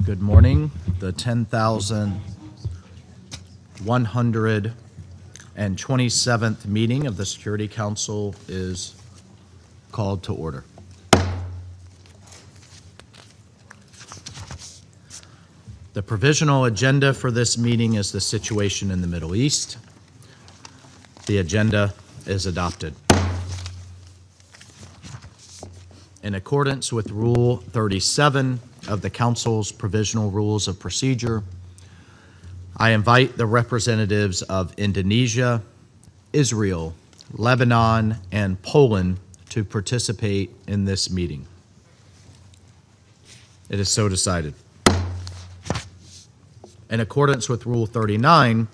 Good morning. The 10,127th meeting of the Security Council is called to order. The provisional agenda for this meeting is the situation in the Middle East. The agenda is adopted. In accordance with Rule 37 of the Council's Provisional Rules of Procedure, I invite the representatives of Indonesia, Israel, Lebanon, and Poland to participate in this meeting. It is so decided. In accordance with Rule 39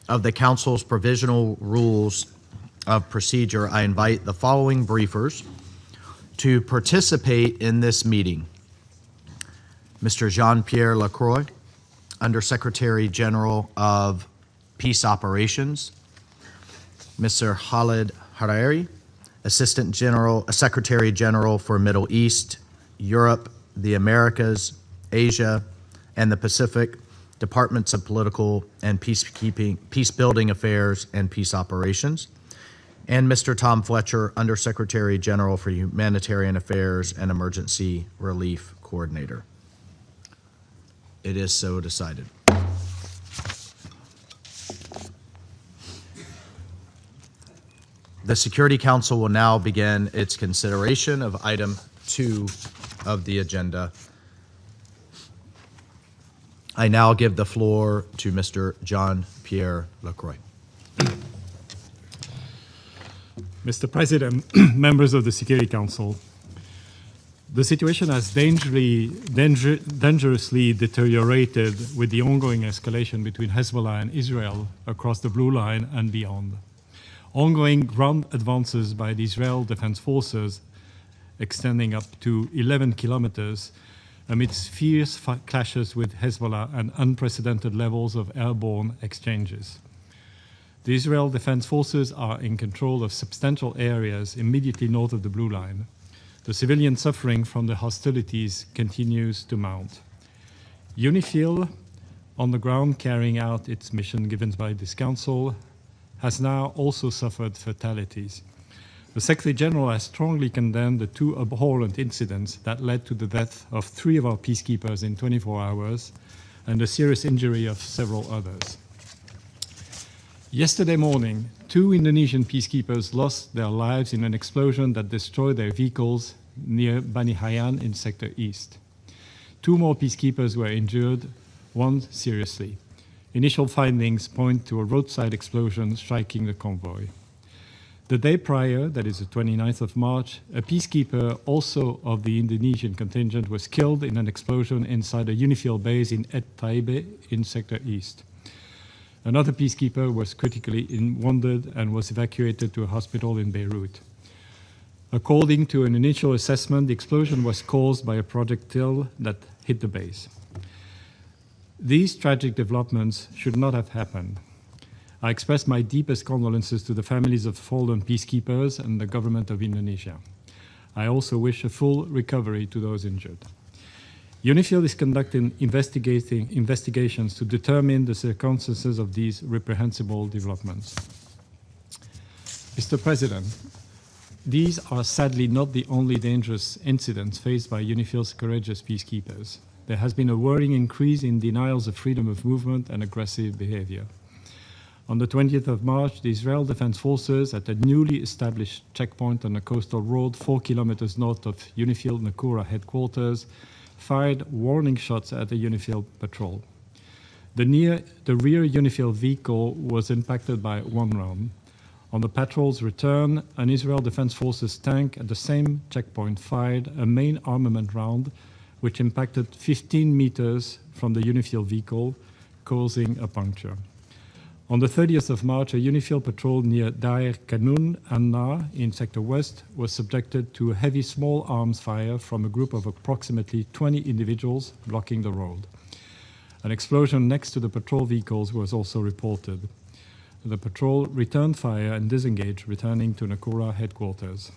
of the Council's Provisional Rules of Procedure, I invite the following briefers to participate in this meeting: Mr. Jean-Pierre Lacroy, Undersecretary General of Peace Operations; Mr. Khalid Hareri, Assistant Secretary General for Middle East, Europe, the Americas, Asia, and the Pacific, Departments of Political and Peacekeeping, Peacebuilding Affairs and Peace Operations; and Mr. Tom Fletcher, Undersecretary General for Humanitarian Affairs and Emergency Relief Coordinator. It is so decided. The Security Council will now begin its consideration of item 2 of the agenda. I now give the floor to Mr. Jean-Pierre Lacroy. Mr. President, members of the Security Council, the situation has dangerously deteriorated with the ongoing escalation between Hezbollah and Israel across the Blue Line and beyond. Ongoing ground advances by the Israel Defense Forces extending up to 11 kilometers amidst fierce clashes with Hezbollah and unprecedented levels of airborne exchanges. The Israel Defense Forces are in control of substantial areas immediately north of the Blue Line. The civilian suffering from the hostilities continues to mount. UNIFIL, on the ground carrying out its mission given by this Council, has now also suffered fatalities. The Secretary General has strongly condemned the 2 abhorrent incidents that led to the death of 3 of our peacekeepers in 24 hours and the serious injury of several others. Yesterday morning, 2 Indonesian peacekeepers lost their lives in an explosion that destroyed their vehicles near Bani Hayan in Sector East. 2 more peacekeepers were injured, 1 seriously. Initial findings point to a roadside explosion striking the convoy. The day prior, that is the 29th of March, a peacekeeper also of the Indonesian contingent was killed in an explosion inside a UNIFIL base in Et Taibe in Sector East. Another peacekeeper was critically wounded and was evacuated to a hospital in Beirut. According to an initial assessment, the explosion was caused by a projectile that hit the base. These tragic developments should not have happened. I express my deepest condolences to the families of fallen peacekeepers and the government of Indonesia. I also wish a full recovery to those injured. UNIFIL is conducting investigations to determine the circumstances of these reprehensible developments. Mr. President, these are sadly not the only dangerous incidents faced by UNIFIL's courageous peacekeepers. There has been a worrying increase in denials of freedom of movement and aggressive behavior. On the 20th of March, the Israel Defense Forces at a newly established checkpoint on a coastal road 4 kilometers north of UNIFIL Nakura headquarters fired warning shots at the UNIFIL patrol. The rear UNIFIL vehicle was impacted by 1 round. On the patrol's return, an Israel Defense Forces tank at the same checkpoint fired a main armament round which impacted 15 meters from the UNIFIL vehicle, causing a puncture. On the 30th of March, a UNIFIL patrol near Dair Kanun Anna in Sector West was subjected to a heavy small arms fire from a group of approximately 20 individuals blocking the road. An explosion next to the patrol vehicles was also reported. The patrol returned fire and disengaged, returning to Nakura headquarters.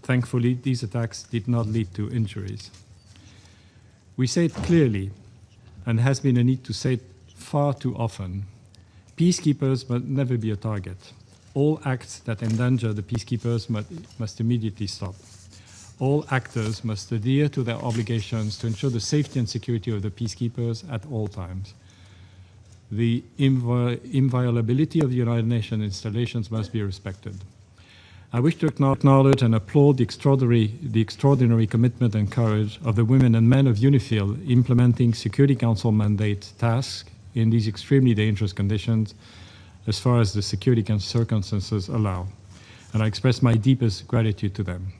Thankfully, these attacks did not lead to injuries. We say it clearly, and has been a need to say it far too often. Peacekeepers must never be a target. All acts that endanger the peacekeepers must immediately stop. All actors must adhere to their obligations to ensure the safety and security of the peacekeepers at all times. The inviolability of the United Nations installations must be respected. I wish to acknowledge and applaud the extraordinary commitment and courage of the women and men of UNIFIL implementing Security Council mandate tasks in these extremely dangerous conditions as far as the security circumstances allow. And I express my deepest gratitude to them.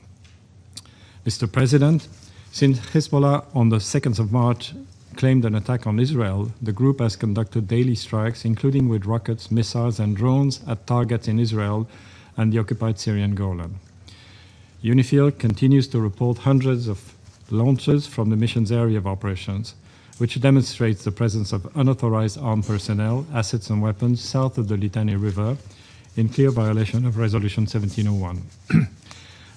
Mr. President, since Hezbollah on the 2nd of March claimed an attack on Israel, the group has conducted daily strikes, including with rockets, missiles, and drones at targets in Israel and the occupied Syrian Golan. UNIFIL continues to report hundreds of launches from the mission's area of operations, which demonstrates the presence of unauthorized armed personnel, assets, and weapons south of the Litani River, in clear violation of Resolution 1701.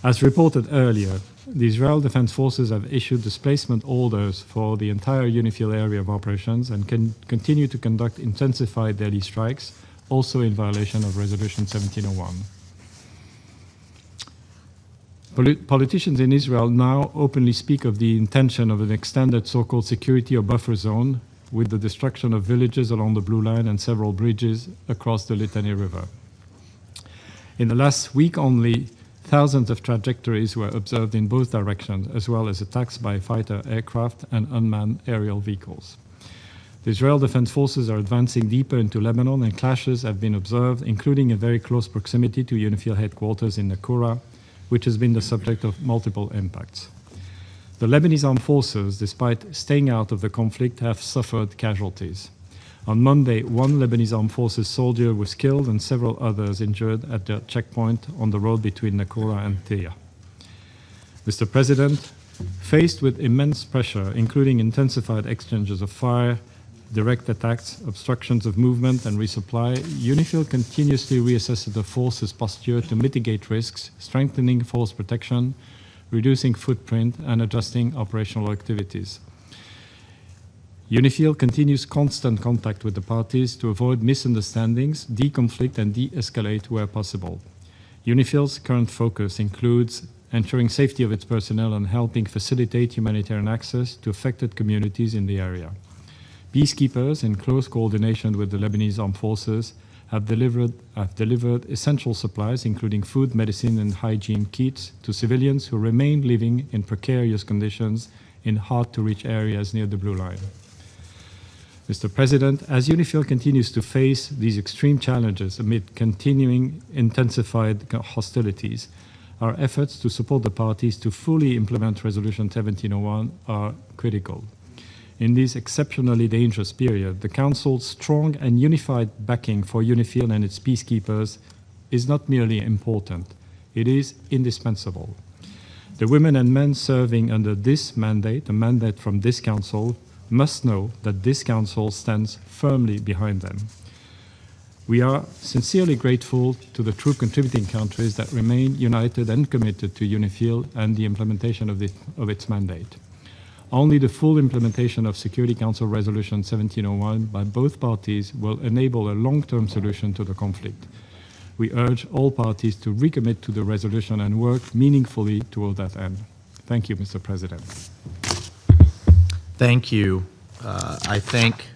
As reported earlier, the Israel Defense Forces have issued displacement orders for the entire UNIFIL area of operations and can continue to conduct intensified daily strikes, also in violation of Resolution 1701. Politicians in Israel now openly speak of the intention of an extended so-called security or buffer zone with the destruction of villages along the Blue Line and several bridges across the Litani River. In the last week only, thousands of trajectories were observed in both directions, as well as attacks by fighter aircraft and unmanned aerial vehicles. The Israel Defense Forces are advancing deeper into Lebanon, and clashes have been observed, including in very close proximity to UNIFIL headquarters in Nakura, which has been the subject of multiple impacts. The Lebanese armed forces, despite staying out of the conflict, have suffered casualties. On Monday, one Lebanese armed forces soldier was killed and several others injured at the checkpoint on the road between Nakura and Teya. Mr. President, faced with immense pressure, including intensified exchanges of fire, direct attacks, obstructions of movement, and resupply, UNIFIL continuously reassesses the force's posture to mitigate risks, strengthening force protection, reducing footprint, and adjusting operational activities. UNIFIL continues constant contact with the parties to avoid misunderstandings, de-conflict, and de-escalate where possible. UNIFIL's current focus includes ensuring safety of its personnel and helping facilitate humanitarian access to affected communities in the area. Peacekeepers, in close coordination with the Lebanese armed forces, have delivered essential supplies, including food, medicine, and hygiene kits, to civilians who remain living in precarious conditions in hard-to-reach areas near the Blue Line. Mr. President, as UNIFIL continues to face these extreme challenges amid continuing intensified hostilities, our efforts to support the parties to fully implement Resolution 1701 are critical. In this exceptionally dangerous period, the Council's strong and unified backing for UNIFIL and its peacekeepers is not merely important, it is indispensable. The women and men serving under this mandate, a mandate from this Council, must know that this Council stands firmly behind them. We are sincerely grateful to the troop contributing countries that remain united and committed to UNIFIL and the implementation of its mandate. Only the full implementation of Security Council Resolution 1701 by both parties will enable a long-term solution to the conflict. We urge all parties to recommit to the resolution and work meaningfully toward that end. Thank you, Mr. President. Thank you. I thank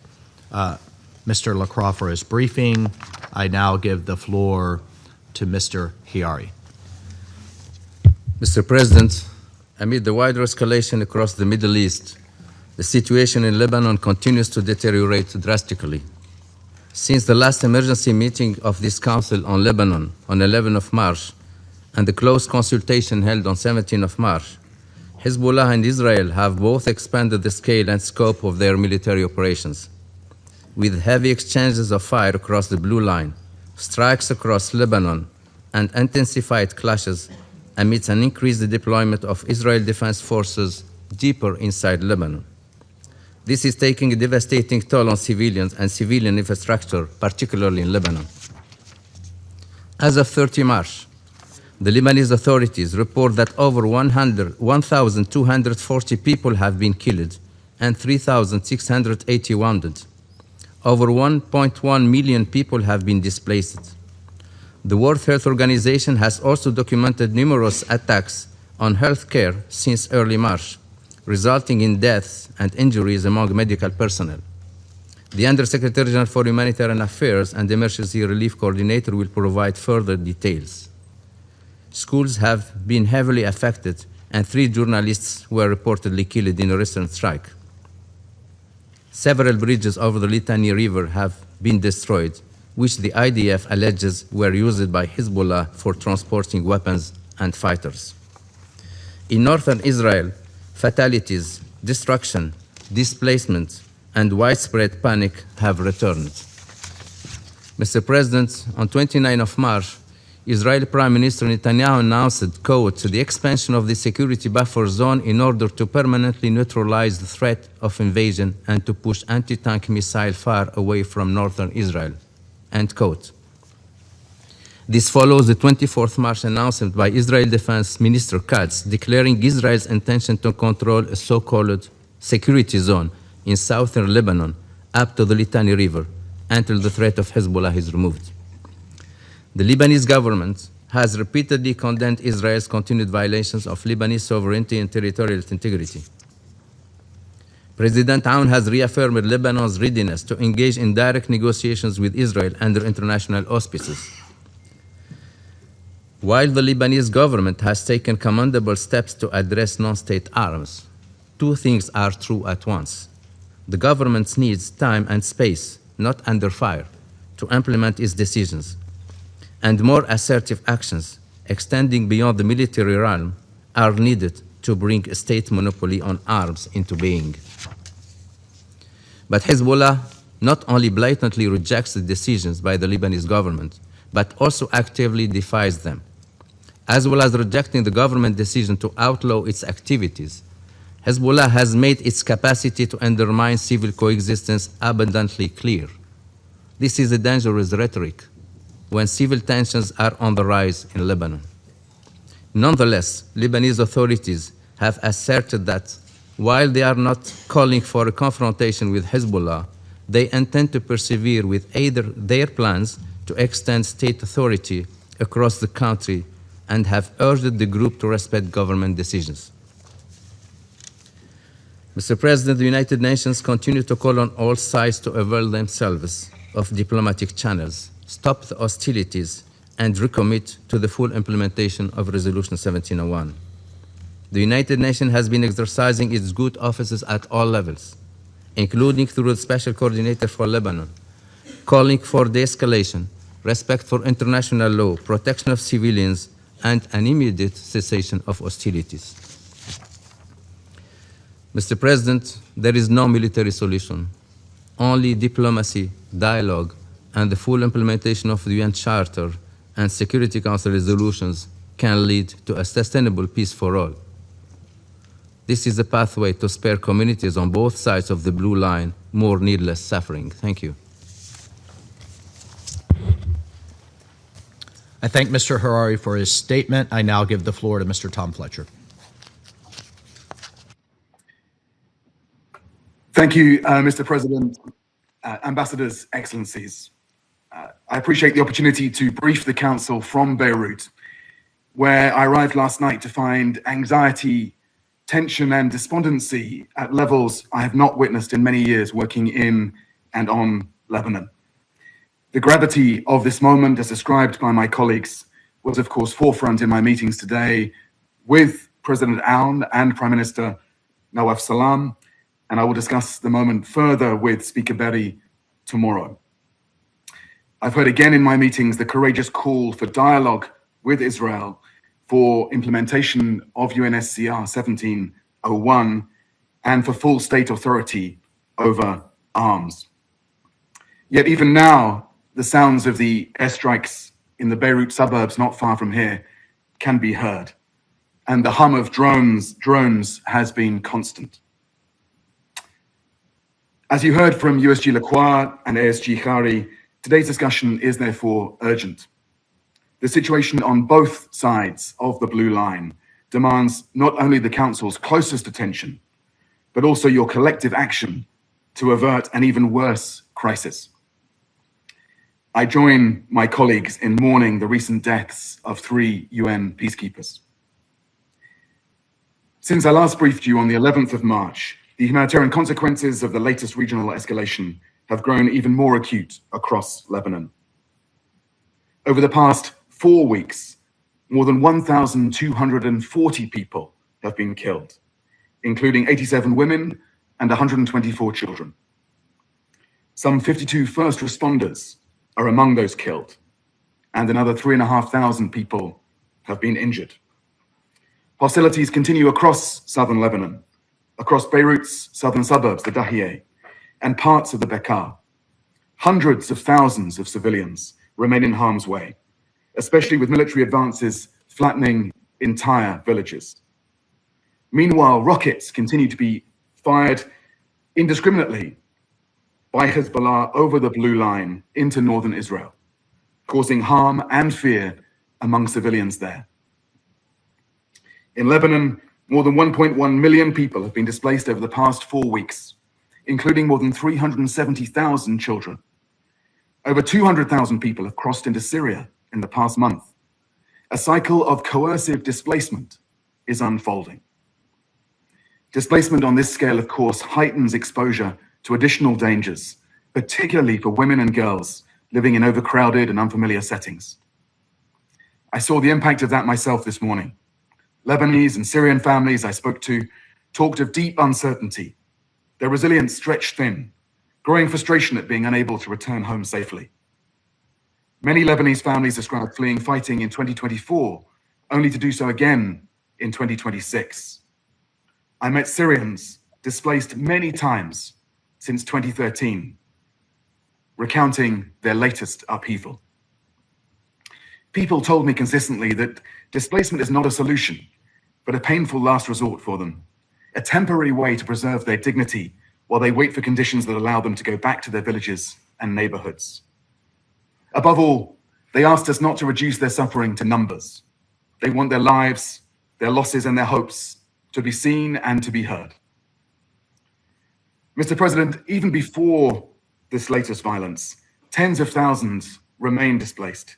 Mr. Lacroy for his briefing. I now give the floor to Mr. Hareri. Mr. President, amid the wider escalation across the Middle East, the situation in Lebanon continues to deteriorate drastically. Since the last emergency meeting of this Council on Lebanon on 11 of March and the close consultation held on 17 of March, Hezbollah and Israel have both expanded the scale and scope of their military operations. With heavy exchanges of fire across the Blue Line, strikes across Lebanon, and intensified clashes amidst an increased deployment of Israel Defense Forces deeper inside Lebanon. This is taking a devastating toll on civilians and civilian infrastructure, particularly in Lebanon. As of 30 March, the Lebanese authorities report that over 1,240 people have been killed and 3,680 wounded. Over 1.1 million people have been displaced. The World Health Organization has also documented numerous attacks on healthcare since early March, resulting in deaths and injuries among medical personnel. The Undersecretary General for Humanitarian Affairs and Emergency Relief Coordinator will provide further details. Schools have been heavily affected, and 3 journalists were reportedly killed in a recent strike. Several bridges over the Litani River have been destroyed, which the IDF alleges were used by Hezbollah for transporting weapons and fighters. In northern Israel, fatalities, destruction, displacement, and widespread panic have returned. Mr. President, on 29 of March, Israeli Prime Minister Netanyahu announced, quote, the expansion of the security buffer zone in order to permanently neutralize the threat of invasion and to push anti-tank missiles far away from northern Israel, end quote. This follows the 24th March announcement by Israel Defense Minister Katz declaring Israel's intention to control a so-called security zone in southern Lebanon up to the Litani River until the threat of Hezbollah is removed. The Lebanese government has repeatedly condemned Israel's continued violations of Lebanese sovereignty and territorial integrity. President Aoun has reaffirmed Lebanon's readiness to engage in direct negotiations with Israel under international auspices. While the Lebanese government has taken commendable steps to address non-state arms, 2 things are true at once. The government needs time and space, not under fire, to implement its decisions. And more assertive actions, extending beyond the military realm, are needed to bring a state monopoly on arms into being. But Hezbollah not only blatantly rejects the decisions by the Lebanese government, but also actively defies them. As well as rejecting the government decision to outlaw its activities, Hezbollah has made its capacity to undermine civil coexistence abundantly clear. This is a dangerous rhetoric when civil tensions are on the rise in Lebanon. Nonetheless, Lebanese authorities have asserted that while they are not calling for a confrontation with Hezbollah, they intend to persevere with either their plans to extend state authority across the country and have urged the group to respect government decisions. Mr. President, the United Nations continue to call on all sides to avail themselves of diplomatic channels, stop the hostilities, and recommit to the full implementation of Resolution 1701. The United Nations has been exercising its good offices at all levels, including through the Special Coordinator for Lebanon, calling for de-escalation, respect for international law, protection of civilians, and an immediate cessation of hostilities. Mr. President, there is no military solution. Only diplomacy, dialogue, and the full implementation of the UN Charter and Security Council resolutions can lead to a sustainable peace for all. This is a pathway to spare communities on both sides of the blue line more needless suffering. Thank you. I thank Mr. Hareri for his statement. I now give the floor to Mr. Tom Fletcher. Thank you, Mr. President, Ambassadors, Excellencies. I appreciate the opportunity to brief the Council from Beirut, where I arrived last night to find anxiety, tension, and despondency at levels I have not witnessed in many years working in and on Lebanon. The gravity of this moment, as described by my colleagues, was of course forefront in my meetings today with President Aoun and Prime Minister Nawaf Salam, and I will discuss the moment further with Speaker Berry tomorrow. I've heard again in my meetings the courageous call for dialogue with Israel for implementation of UNSCR 1701 and for full state authority over arms. Yet even now, the sounds of the airstrikes in the Beirut suburbs not far from here can be heard, and the hum of drones has been constant. As you heard from USG Lacroy and ASG Hareri, today's discussion is therefore urgent. The situation on both sides of the blue line demands not only the Council's closest attention, but also your collective action to avert an even worse crisis. I join my colleagues in mourning the recent deaths of 3 UN peacekeepers. Since I last briefed you on the 11th of March, the humanitarian consequences of the latest regional escalation have grown even more acute across Lebanon. Over the past 4 weeks, more than 1,240 people have been killed, including 87 women and 124 children. Some 52 first responders are among those killed, and another 3,500 people have been injured. Hostilities continue across southern Lebanon, across Beirut's southern suburbs, the Dahieh, and parts of the Bekaa. Hundreds of thousands of civilians remain in harm's way, especially with military advances flattening entire villages. Meanwhile, rockets continue to be fired indiscriminately by Hezbollah over the blue line into northern Israel, causing harm and fear among civilians there. In Lebanon, more than 1.1 million people have been displaced over the past 4 weeks, including more than 370,000 children. Over 200,000 people have crossed into Syria in the past month. A cycle of coercive displacement is unfolding. Displacement on this scale, of course, heightens exposure to additional dangers, particularly for women and girls living in overcrowded and unfamiliar settings. I saw the impact of that myself this morning. Lebanese and Syrian families I spoke to talked of deep uncertainty, their resilience stretched thin, growing frustration at being unable to return home safely. Many Lebanese families described fleeing fighting in 2024, only to do so again in 2026. I met Syrians displaced many times since 2013, recounting their latest upheaval. People told me consistently that displacement is not a solution, but a painful last resort for them, a temporary way to preserve their dignity while they wait for conditions that allow them to go back to their villages and neighborhoods. Above all, they asked us not to reduce their suffering to numbers. They want their lives, their losses, and their hopes to be seen and to be heard. Mr. President, even before this latest violence, tens of thousands remain displaced,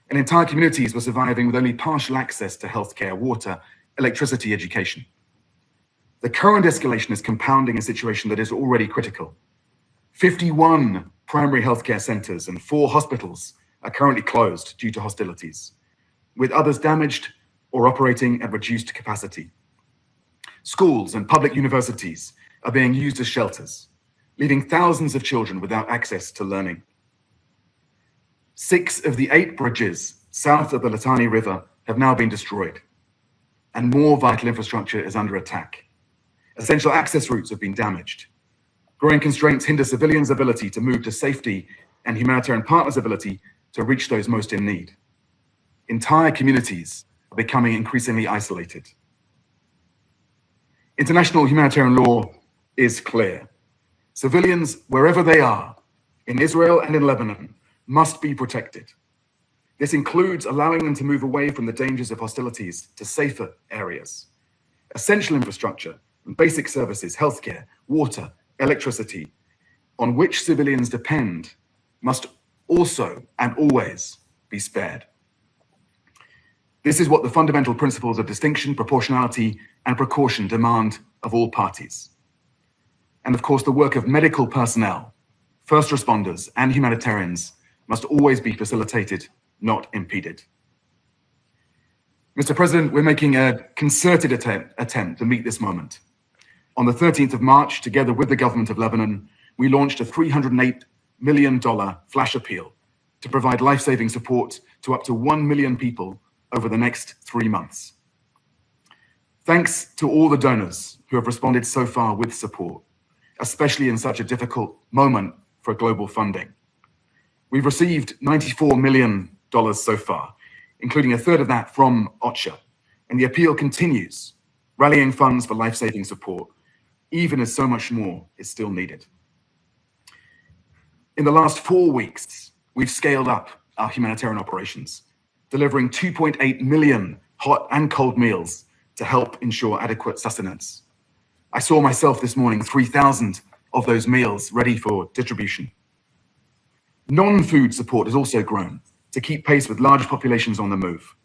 and entire communities were surviving with only partial access to healthcare, water, electricity, education. The current escalation is compounding a situation that is already critical. 51 primary healthcare centers and 4 hospitals are currently closed due to hostilities, with others damaged or operating at reduced capacity. Schools and public universities are being used as shelters, leaving thousands of children without access to learning. 6 of the 8 bridges south of the Litani River have now been destroyed, and more vital infrastructure is under attack. Essential access routes have been damaged. Growing constraints hinder civilians' ability to move to safety and humanitarian partners' ability to reach those most in need. Entire communities are becoming increasingly isolated. International humanitarian law is clear. Civilians, wherever they are, in Israel and in Lebanon, must be protected. This includes allowing them to move away from the dangers of hostilities to safer areas. Essential infrastructure and basic services, healthcare, water, electricity, on which civilians depend, must also and always be spared. This is what the fundamental principles of distinction, proportionality, and precaution demand of all parties. And of course, the work of medical personnel, first responders, and humanitarians must always be facilitated, not impeded. Mr. President, we're making a concerted attempt to meet this moment. On the 13th of March, together with the government of Lebanon, we launched a $308 million flash appeal to provide life-saving support to up to 1 million people over the next 3 months. Thanks to all the donors who have responded so far with support, especially in such a difficult moment for global funding. We've received $94 million so far, including a third of that from OCHA, and the appeal continues, rallying funds for life-saving support, even as so much more is still needed. In the last 4 weeks, we've scaled up our humanitarian operations, delivering 2.8 million hot and cold meals to help ensure adequate sustenance. I saw myself this morning 3,000 of those meals ready for distribution. Non-food support has also grown to keep pace with large populations on the move.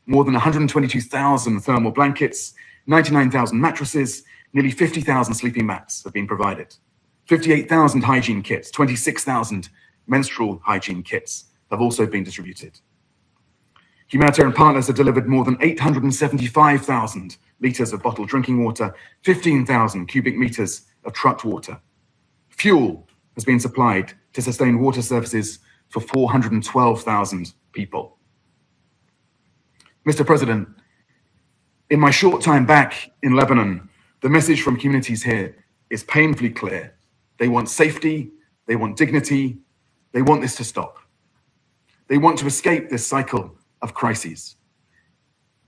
More than 122,000 thermal blankets, 99,000 mattresses, nearly 50,000 sleeping mats have been provided. 58,000 hygiene kits, 26,000 menstrual hygiene kits have also been distributed. Humanitarian partners have delivered more than 875,000 litres of bottled drinking water, 15,000 cubic metres of trucked water. Fuel has been supplied to sustain water services for 412,000 people. Mr. President, in my short time back in Lebanon, the message from communities here is painfully clear. They want safety, they want dignity, they want this to stop. They want to escape this cycle of crises.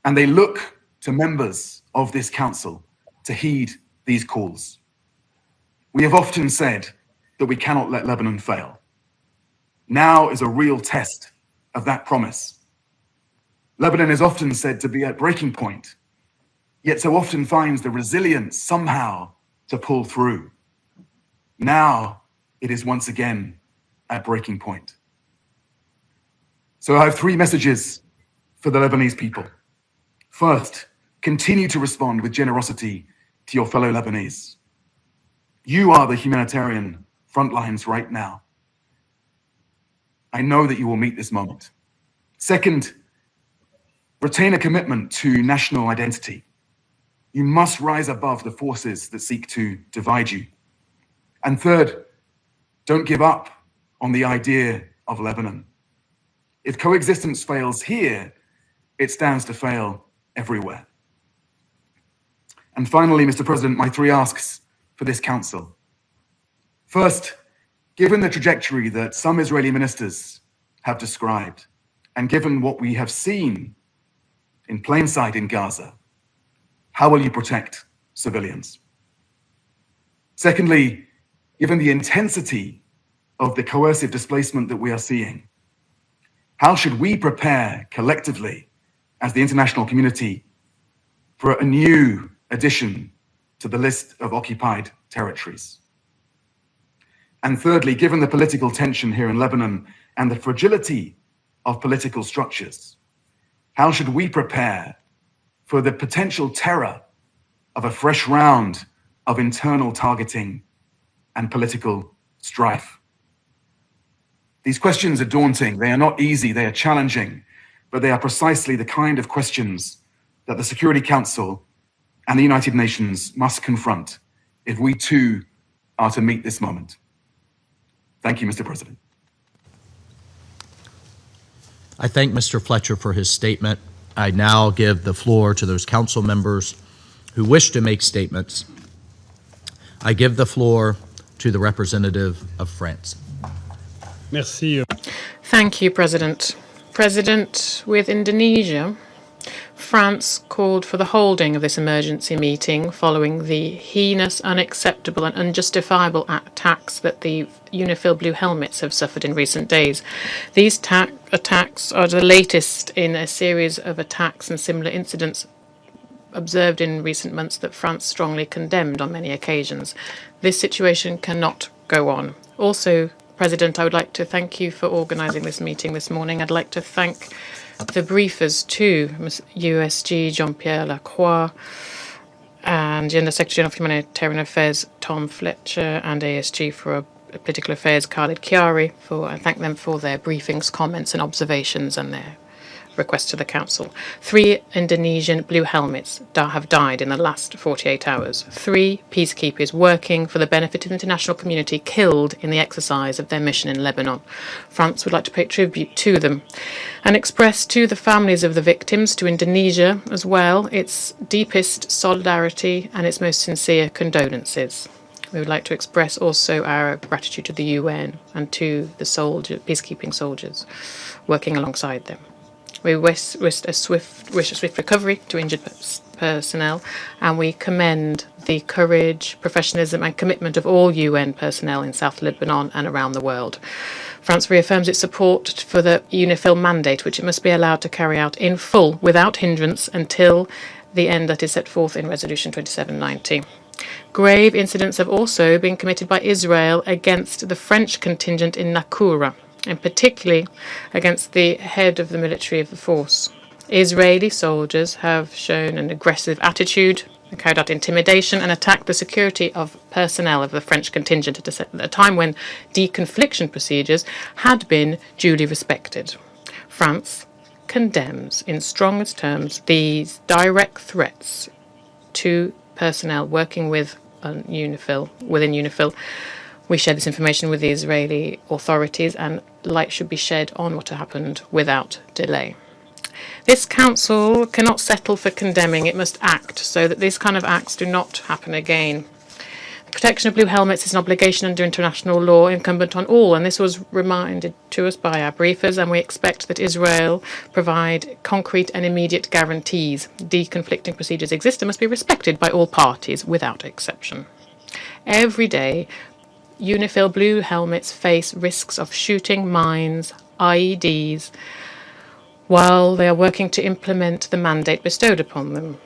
And they look to members of this council to heed these calls. We have often said that we cannot let Lebanon fail. Now is a real test of that promise. Lebanon is often said to be at breaking point, yet so often finds the resilience somehow to pull through. Now it is once again at breaking point. So I have three messages for the Lebanese people. First, continue to respond with generosity to your fellow Lebanese. You are the humanitarian front lines right now. I know that you will meet this moment. Second, retain a commitment to national identity. You must rise above the forces that seek to divide you. And third, don't give up on the idea of Lebanon. If coexistence fails here, it stands to fail everywhere. And finally, Mr. President, my three asks for this council. First, given the trajectory that some Israeli ministers have described, and given what we have seen in plain sight in Gaza, how will you protect civilians? Secondly, given the intensity of the coercive displacement that we are seeing, how should we prepare collectively as the international community for a new addition to the list of occupied territories? And thirdly, given the political tension here in Lebanon and the fragility of political structures, how should we prepare for the potential terror of a fresh round of internal targeting and political strife? These questions are daunting. They are not easy. They are challenging, but they are precisely the kind of questions that the Security Council and the United Nations must confront if we too are to meet this moment. Thank you, Mr. President. I thank Mr. Fletcher for his statement. I now give the floor to those council members who wish to make statements. I give the floor to the representative of France. Merci. Thank you, President. President, with Indonesia, France called for the holding of this emergency meeting following the heinous, unacceptable and unjustifiable attacks that the UNIFIL Blue Helmets have suffered in recent days. These attacks are the latest in a series of attacks and similar incidents observed in recent months that France strongly condemned on many occasions. This situation cannot go on. Also, President, I would like to thank you for organising this meeting this morning. I'd like to thank the briefers too, USG Jean-Pierre Lacroy, and the Secretary General of Humanitarian Affairs Tom Fletcher, and ASG for Political Affairs Khalid Chiari. I thank them for their briefings, comments and observations and their request to the Council. 3 Indonesian Blue Helmets have died in the last 48 hours. 3 peacekeepers working for the benefit of the international community killed in the exercise of their mission in Lebanon. France would like to pay tribute to them and express to the families of the victims, to Indonesia as well, its deepest solidarity and its most sincere condolences. We would like to express also our gratitude to the UN and to the peacekeeping soldiers working alongside them. We wish a swift recovery to injured personnel, and we commend the courage, professionalism and commitment of all UN personnel in South Lebanon and around the world. France reaffirms its support for the UNIFIL mandate, which it must be allowed to carry out in full, without hindrance, until the end that is set forth in Resolution 2790. Grave incidents have also been committed by Israel against the French contingent in Nakura, and particularly against the head of the military of the force. Israeli soldiers have shown an aggressive attitude, carried out intimidation, and attacked the security of personnel of the French contingent at a time when deconfliction procedures had been duly respected. France condemns in strongest terms these direct threats to personnel working with within UNIFIL. We share this information with the Israeli authorities, and light should be shed on what happened without delay. This council cannot settle for condemning, it must act so that these kind of acts do not happen again. The protection of blue helmets is an obligation under international law incumbent on all, and this was reminded to us by our briefers, and we expect that Israel provide concrete and immediate guarantees. Deconflicting procedures exist and must be respected by all parties without exception. Every day, UNIFIL blue helmets face risks of shooting, mines, IEDs, while they are working to implement the mandate bestowed upon them.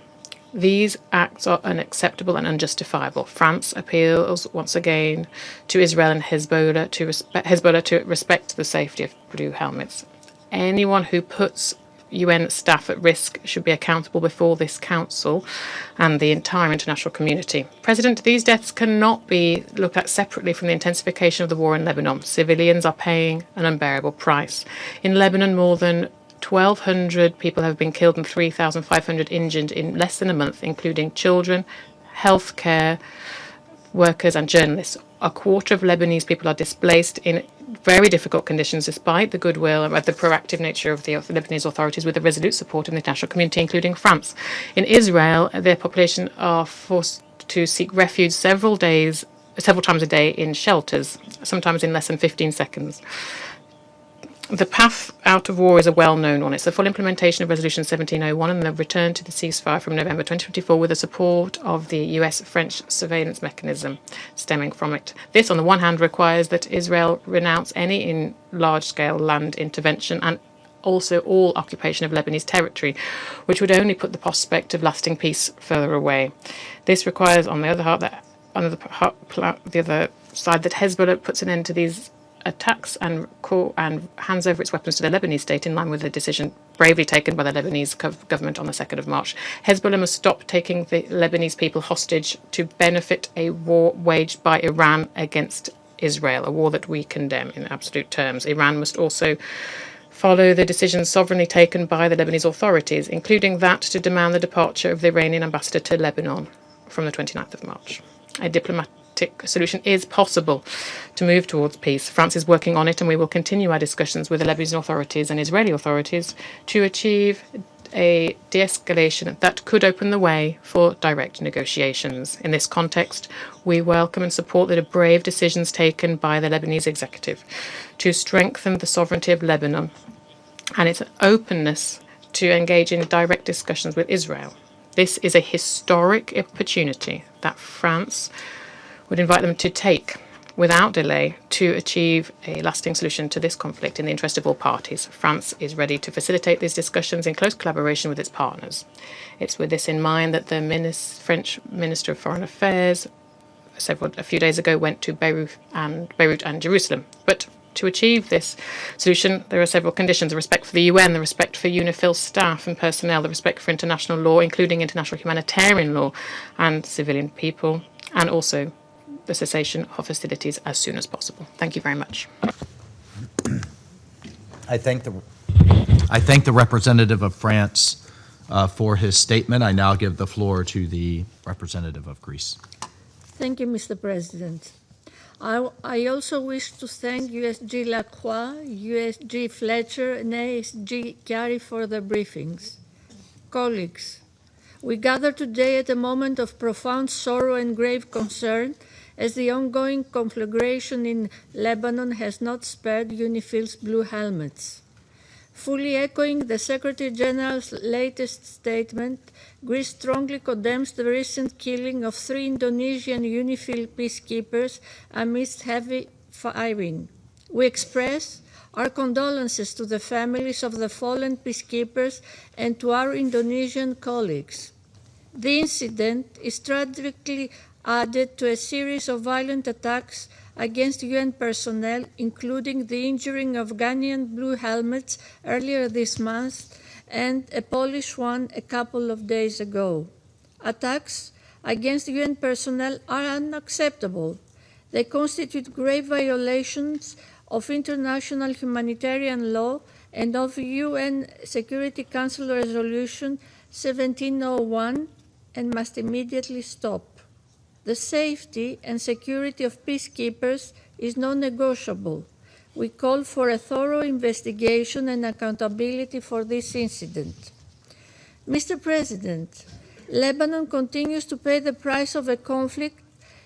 These acts are unacceptable and unjustifiable. France appeals once again to Israel and Hezbollah to respect the safety of blue helmets. Anyone who puts UN staff at risk should be accountable before this council and the entire international community. President, these deaths cannot be looked at separately from the intensification of the war in Lebanon. Civilians are paying an unbearable price. In Lebanon, more than 1,200 people have been killed and 3,500 injured in less than a month, including children, healthcare workers and journalists. A quarter of Lebanese people are displaced in very difficult conditions despite the goodwill and the proactive nature of the Lebanese authorities with the resolute support of the international community, including France. In Israel, their population are forced to seek refuge several times a day in shelters, sometimes in less than 15 seconds. The path out of war is a well-known one. It's the full implementation of Resolution 1701 and the return to the ceasefire from November 2024 with the support of the US-French surveillance mechanism stemming from it. This, on the one hand, requires that Israel renounce any large-scale land intervention and also all occupation of Lebanese territory, which would only put the prospect of lasting peace further away. This requires, on the other side, that Hezbollah puts an end to these attacks and hands over its weapons to the Lebanese state in line with the decision bravely taken by the Lebanese government on the 2nd of March. Hezbollah must stop taking the Lebanese people hostage to benefit a war waged by Iran against Israel, a war that we condemn in absolute terms. Iran must also follow the decisions sovereignly taken by the Lebanese authorities, including that to demand the departure of the Iranian ambassador to Lebanon from the 29th of March. A diplomatic solution is possible to move towards peace. France is working on it, and we will continue our discussions with the Lebanese authorities and Israeli authorities to achieve a de-escalation that could open the way for direct negotiations. In this context, we welcome and support the brave decisions taken by the Lebanese executive to strengthen the sovereignty of Lebanon and its openness to engage in direct discussions with Israel. This is a historic opportunity that France would invite them to take without delay to achieve a lasting solution to this conflict in the interest of all parties. France is ready to facilitate these discussions in close collaboration with its partners. It's with this in mind that the French Minister of Foreign Affairs a few days ago went to Beirut and Jerusalem. But to achieve this solution, there are several conditions: the respect for the UN, the respect for UNIFIL staff and personnel, the respect for international law, including international humanitarian law and civilian people, and also the cessation of hostilities as soon as possible. Thank you very much. I thank the representative of France for his statement. I now give the floor to the representative of Greece. Thank you, Mr. President. I also wish to thank USG Lacroy, USG Fletcher, and ASG Hareri for the briefings. Colleagues, we gather today at a moment of profound sorrow and grave concern as the ongoing conflagration in Lebanon has not spared UNIFIL's blue helmets. Fully echoing the Secretary General's latest statement, Greece strongly condemns the recent killing of 3 Indonesian UNIFIL peacekeepers amidst heavy firing. We express our condolences to the families of the fallen peacekeepers and to our Indonesian colleagues. The incident is tragically added to a series of violent attacks against UN personnel, including the injuring of Ghanaian blue helmets earlier this month and a Polish one a couple of days ago. Attacks against UN personnel are unacceptable. They constitute grave violations of international humanitarian law and of UN Security Council Resolution 1701 and must immediately stop. The safety and security of peacekeepers is non-negotiable. We call for a thorough investigation and accountability for this incident. Mr. President, Lebanon continues to pay the price of a conflict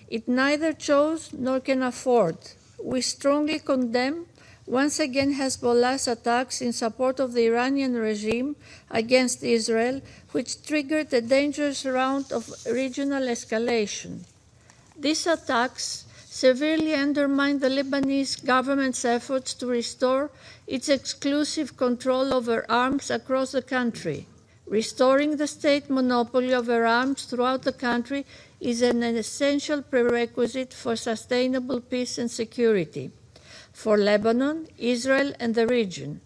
it neither chose nor can afford. We strongly condemn once again Hezbollah's attacks in support of the Iranian regime against Israel, which triggered a dangerous round of regional escalation. These attacks severely undermine the Lebanese government's efforts to restore its exclusive control over arms across the country. Restoring the state monopoly over arms throughout the country is an essential prerequisite for sustainable peace and security for Lebanon, Israel, and the region.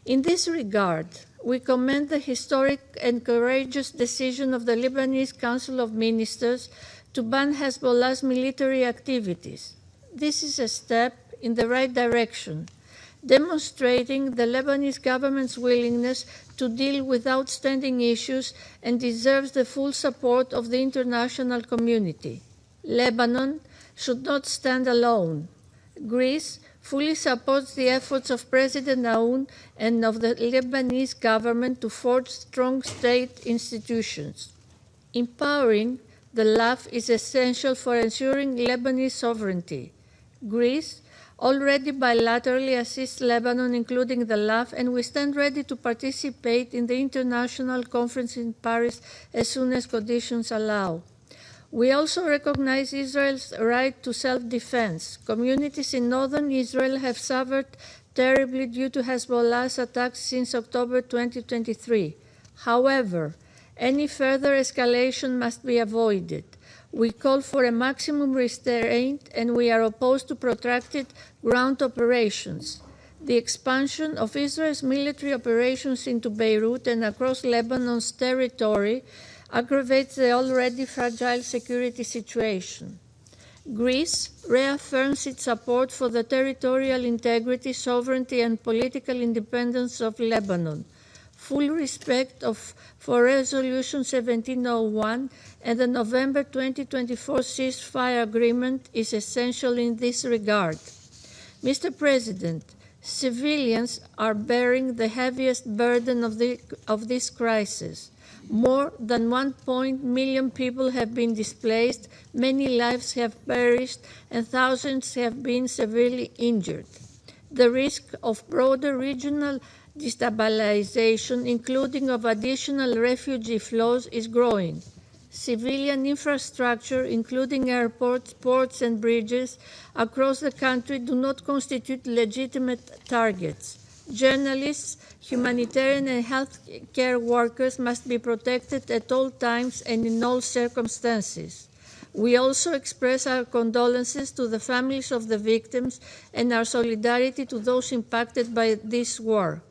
In this regard, we commend the historic and courageous decision of the Lebanese Council of Ministers to ban Hezbollah's military activities. This is a step in the right direction, demonstrating the Lebanese government's willingness to deal with outstanding issues and deserves the full support of the international community. Lebanon should not stand alone. Greece fully supports the efforts of President Aoun and of the Lebanese government to forge strong state institutions. Empowering the LAF is essential for ensuring Lebanese sovereignty. Greece already bilaterally assists Lebanon, including the LAF, and we stand ready to participate in the international conference in Paris as soon as conditions allow. We also recognize Israel's right to self-defense. Communities in northern Israel have suffered terribly due to Hezbollah's attacks since October 2023. However, any further escalation must be avoided. We call for a maximum restraint and we are opposed to protracted ground operations. The expansion of Israel's military operations into Beirut and across Lebanon's territory aggravates the already fragile security situation. Greece reaffirms its support for the territorial integrity, sovereignty, and political independence of Lebanon. Full respect for Resolution 1701 and the November 2024 ceasefire agreement is essential in this regard. Mr. President, civilians are bearing the heaviest burden of this crisis. More than 1 million people have been displaced, many lives have perished, and thousands have been severely injured. The risk of broader regional destabilization, including of additional refugee flows, is growing. Civilian infrastructure, including airports, ports, and bridges across the country, do not constitute legitimate targets. Journalists, humanitarian and health care workers must be protected at all times and in all circumstances. We also express our condolences to the families of the victims and our solidarity to those impacted by this war.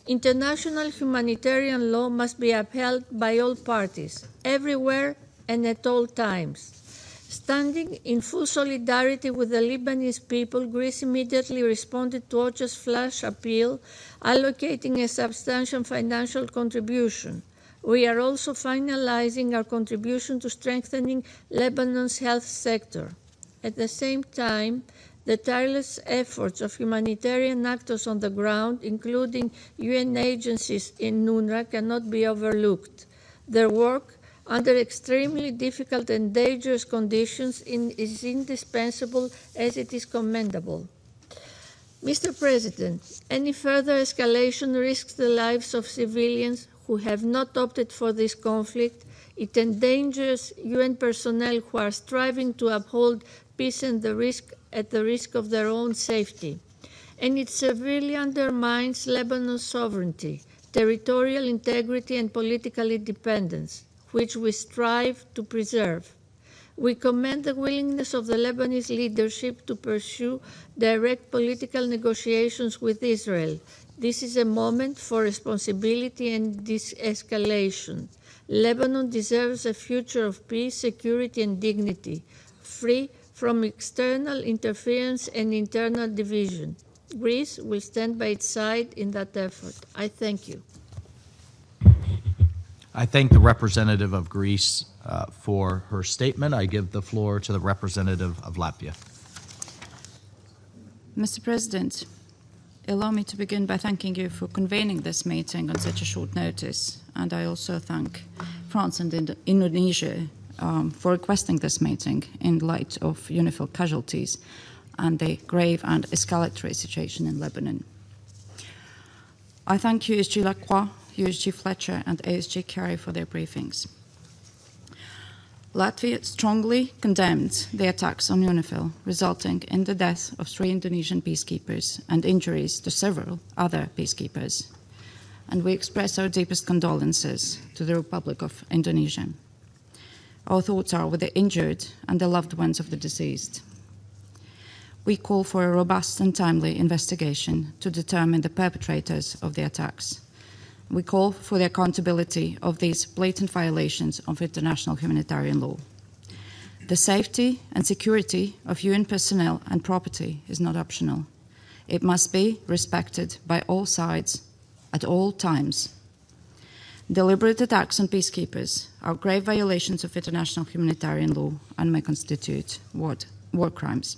International humanitarian law must be upheld by all parties, everywhere and at all times. Standing in full solidarity with the Lebanese people, Greece immediately responded to OCHA's flash appeal, allocating a substantial financial contribution. We are also finalizing our contribution to strengthening Lebanon's health sector. At the same time, the tireless efforts of humanitarian actors on the ground, including UN agencies in UNRWA, cannot be overlooked. Their work under extremely difficult and dangerous conditions is indispensable as it is commendable. Mr. President, any further escalation risks the lives of civilians who have not opted for this conflict. It endangers UN personnel who are striving to uphold peace and at the risk of their own safety. And it severely undermines Lebanon's sovereignty, territorial integrity, and political independence, which we strive to preserve. We commend the willingness of the Lebanese leadership to pursue direct political negotiations with Israel. This is a moment for responsibility and de-escalation. Lebanon deserves a future of peace, security, and dignity, free from external interference and internal division. Greece will stand by its side in that effort. I thank you. I thank the representative of Greece for her statement. I give the floor to the representative of Latvia. Mr. President, allow me to begin by thanking you for convening this meeting on such a short notice, and I also thank France and Indonesia for requesting this meeting in light of UNIFIL casualties and the grave and escalatory situation in Lebanon. I thank USG Lacroy, USG Fletcher, and ASG Hareri for their briefings. Latvia strongly condemned the attacks on UNIFIL, resulting in the death of 3 Indonesian peacekeepers and injuries to several other peacekeepers. And we express our deepest condolences to the Republic of Indonesia. Our thoughts are with the injured and the loved ones of the deceased. We call for a robust and timely investigation to determine the perpetrators of the attacks. We call for the accountability of these blatant violations of international humanitarian law. The safety and security of UN personnel and property is not optional. It must be respected by all sides at all times. Deliberate attacks on peacekeepers are grave violations of international humanitarian law and may constitute war crimes.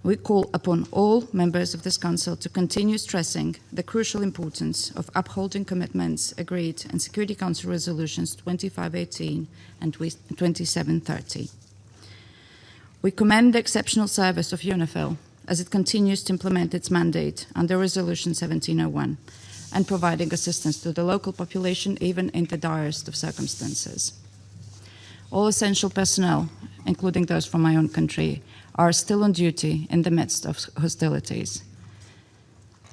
We call upon all members of this Council to continue stressing the crucial importance of upholding commitments agreed in Security Council Resolutions 2518 and 2730. We commend the exceptional service of UNIFIL as it continues to implement its mandate under Resolution 1701 and providing assistance to the local population even in the direst of circumstances. All essential personnel, including those from my own country, are still on duty in the midst of hostilities.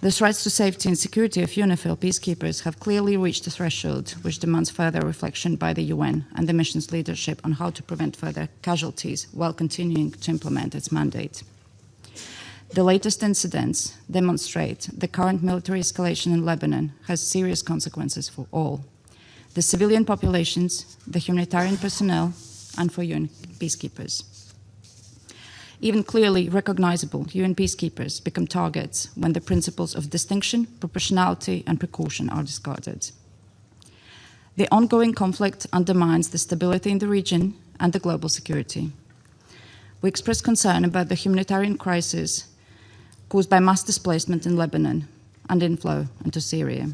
The threats to safety and security of UNIFIL peacekeepers have clearly reached a threshold which demands further reflection by the UN and the mission's leadership on how to prevent further casualties while continuing to implement its mandate. The latest incidents demonstrate the current military escalation in Lebanon has serious consequences for all: the civilian populations, the humanitarian personnel, and for UN peacekeepers. Even clearly recognizable UN peacekeepers become targets when the principles of distinction, proportionality, and precaution are discarded. The ongoing conflict undermines the stability in the region and the global security. We express concern about the humanitarian crisis caused by mass displacement in Lebanon and inflow into Syria.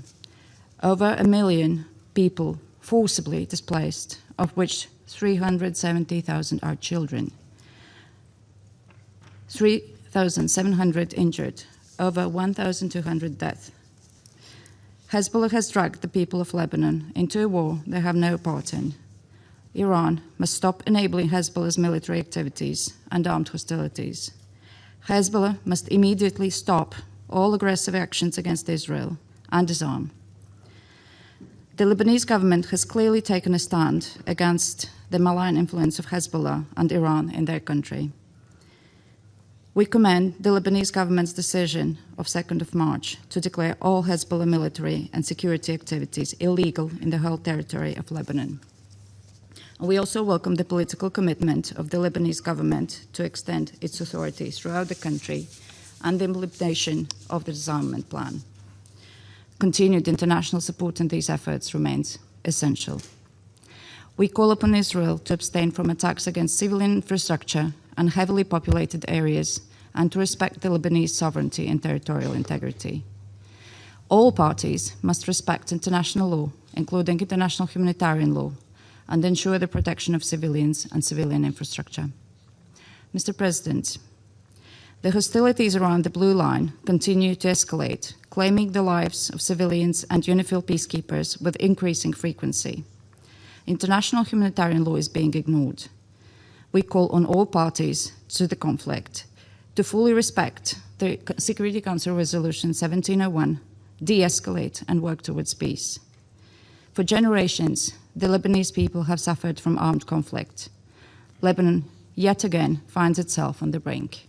Over 1 million people forcibly displaced, of which 370,000 are children. 3,700 injured, over 1,200 deaths. Hezbollah has dragged the people of Lebanon into a war they have no part in. Iran must stop enabling Hezbollah's military activities and armed hostilities. Hezbollah must immediately stop all aggressive actions against Israel and disarm. The Lebanese government has clearly taken a stand against the malign influence of Hezbollah and Iran in their country. We commend the Lebanese government's decision of 2nd of March to declare all Hezbollah military and security activities illegal in the whole territory of Lebanon. We also welcome the political commitment of the Lebanese government to extend its authority throughout the country and the implementation of the disarmament plan. Continued international support in these efforts remains essential. We call upon Israel to abstain from attacks against civilian infrastructure and heavily populated areas, and to respect the Lebanese sovereignty and territorial integrity. All parties must respect international law, including international humanitarian law, and ensure the protection of civilians and civilian infrastructure. Mr. President, the hostilities around the Blue Line continue to escalate, claiming the lives of civilians and UNIFIL peacekeepers with increasing frequency. International humanitarian law is being ignored. We call on all parties to the conflict to fully respect the Security Council Resolution 1701, de-escalate and work towards peace. For generations, the Lebanese people have suffered from armed conflict. Lebanon yet again finds itself on the brink.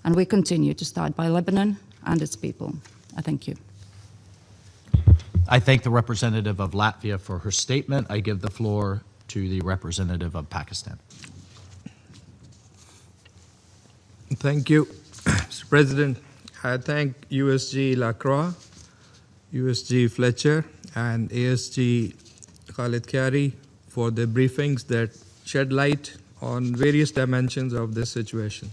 And we continue to stand by Lebanon and its people. I thank you. I thank the representative of Latvia for her statement. I give the floor to the representative of Pakistan. Thank you, Mr. President. I thank USG Lacroy, USG Fletcher, and ASG Khalid Kyari for the briefings that shed light on various dimensions of this situation.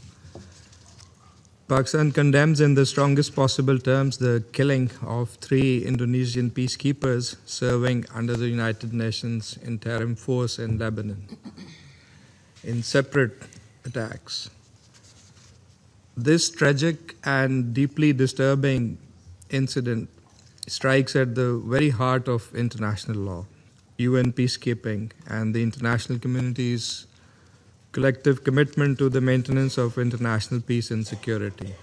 Pakistan condemns in the strongest possible terms the killing of 3 Indonesian peacekeepers serving under the United Nations interim force in Lebanon in separate attacks. This tragic and deeply disturbing incident strikes at the very heart of international law, UN peacekeeping, and the international community's collective commitment to the maintenance of international peace and security.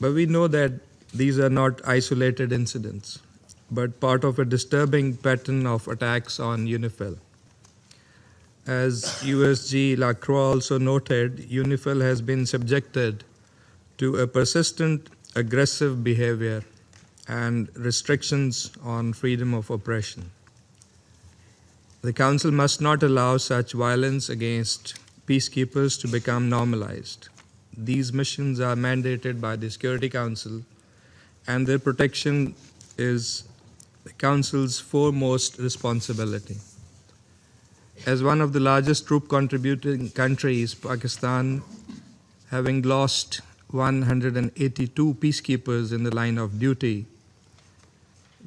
But we know that these are not isolated incidents, but part of a disturbing pattern of attacks on UNIFIL. As USG Lacroix also noted, UNIFIL has been subjected to a persistent aggressive behavior and restrictions on freedom of oppression. The Council must not allow such violence against peacekeepers to become normalized. These missions are mandated by the Security Council, and their protection is the Council's foremost responsibility. As one of the largest troop contributing countries, Pakistan, having lost 182 peacekeepers in the line of duty,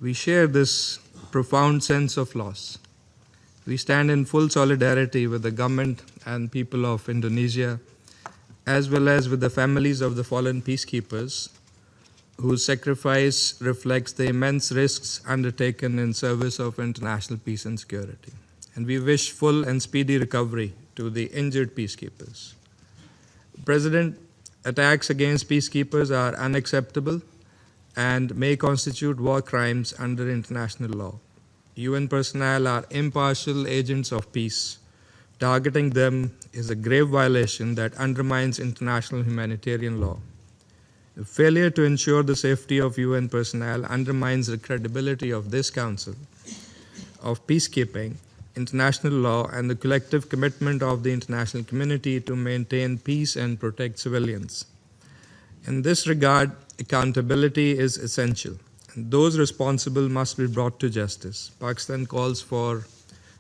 we share this profound sense of loss. We stand in full solidarity with the government and people of Indonesia, as well as with the families of the fallen peacekeepers, whose sacrifice reflects the immense risks undertaken in service of international peace and security. And we wish full and speedy recovery to the injured peacekeepers. President, attacks against peacekeepers are unacceptable and may constitute war crimes under international law. UN personnel are impartial agents of peace. Targeting them is a grave violation that undermines international humanitarian law. The failure to ensure the safety of UN personnel undermines the credibility of this Council of Peacekeeping, international law, and the collective commitment of the international community to maintain peace and protect civilians. In this regard, accountability is essential. Those responsible must be brought to justice. Pakistan calls for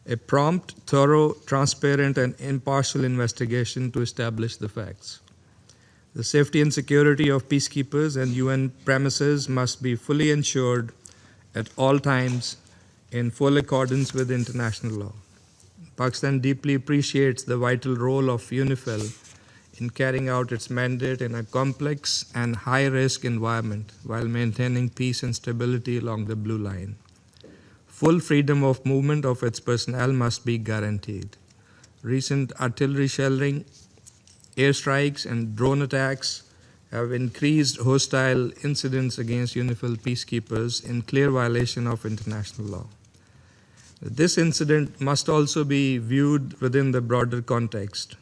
a prompt, thorough, transparent, and impartial investigation to establish the facts. The safety and security of peacekeepers and UN premises must be fully ensured at all times in full accordance with international law. Pakistan deeply appreciates the vital role of UNIFIL in carrying out its mandate in a complex and high-risk environment while maintaining peace and stability along the Blue Line. Full freedom of movement of its personnel must be guaranteed. Recent artillery shelling, airstrikes, and drone attacks have increased hostile incidents against UNIFIL peacekeepers in clear violation of international law. This incident must also be viewed within the broader context.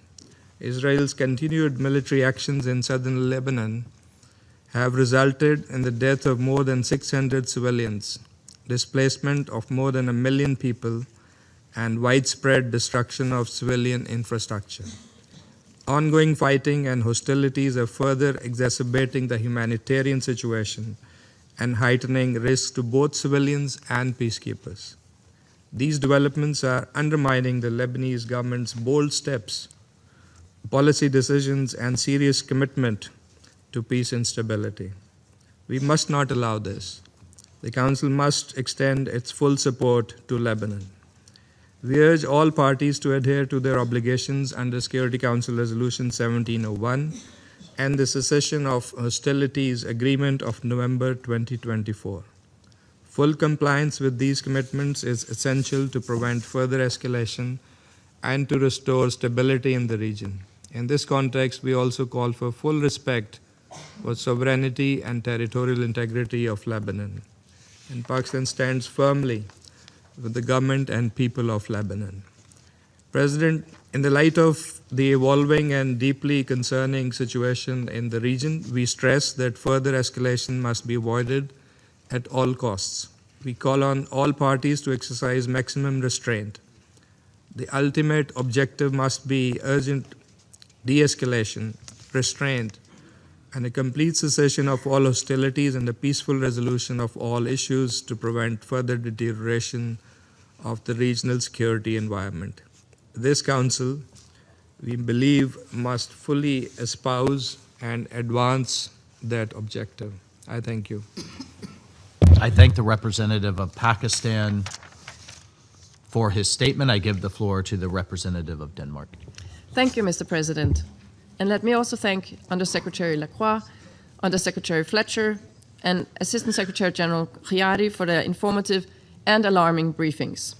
Israel's continued military actions in southern Lebanon have resulted in the death of more than 600 civilians, displacement of more than 1 million people, and widespread destruction of civilian infrastructure. Ongoing fighting and hostilities are further exacerbating the humanitarian situation and heightening risks to both civilians and peacekeepers. These developments are undermining the Lebanese government's bold steps, policy decisions, and serious commitment to peace and stability. We must not allow this. The Council must extend its full support to Lebanon. We urge all parties to adhere to their obligations under Security Council Resolution 1701 and the Cessation of Hostilities Agreement of November 2024. Full compliance with these commitments is essential to prevent further escalation and to restore stability in the region. In this context, we also call for full respect for sovereignty and territorial integrity of Lebanon. And Pakistan stands firmly with the government and people of Lebanon. President, in the light of the evolving and deeply concerning situation in the region, we stress that further escalation must be avoided at all costs. We call on all parties to exercise maximum restraint. The ultimate objective must be urgent de-escalation, restraint, and a complete cessation of all hostilities and a peaceful resolution of all issues to prevent further deterioration of the regional security environment. This Council, we believe, must fully espouse and advance that objective. I thank you. I thank the representative of Pakistan for his statement. I give the floor to the representative of Denmark. Thank you, Mr. President. And let me also thank Undersecretary Lacroy, Undersecretary Fletcher, and Assistant Secretary General Hareri for their informative and alarming briefings.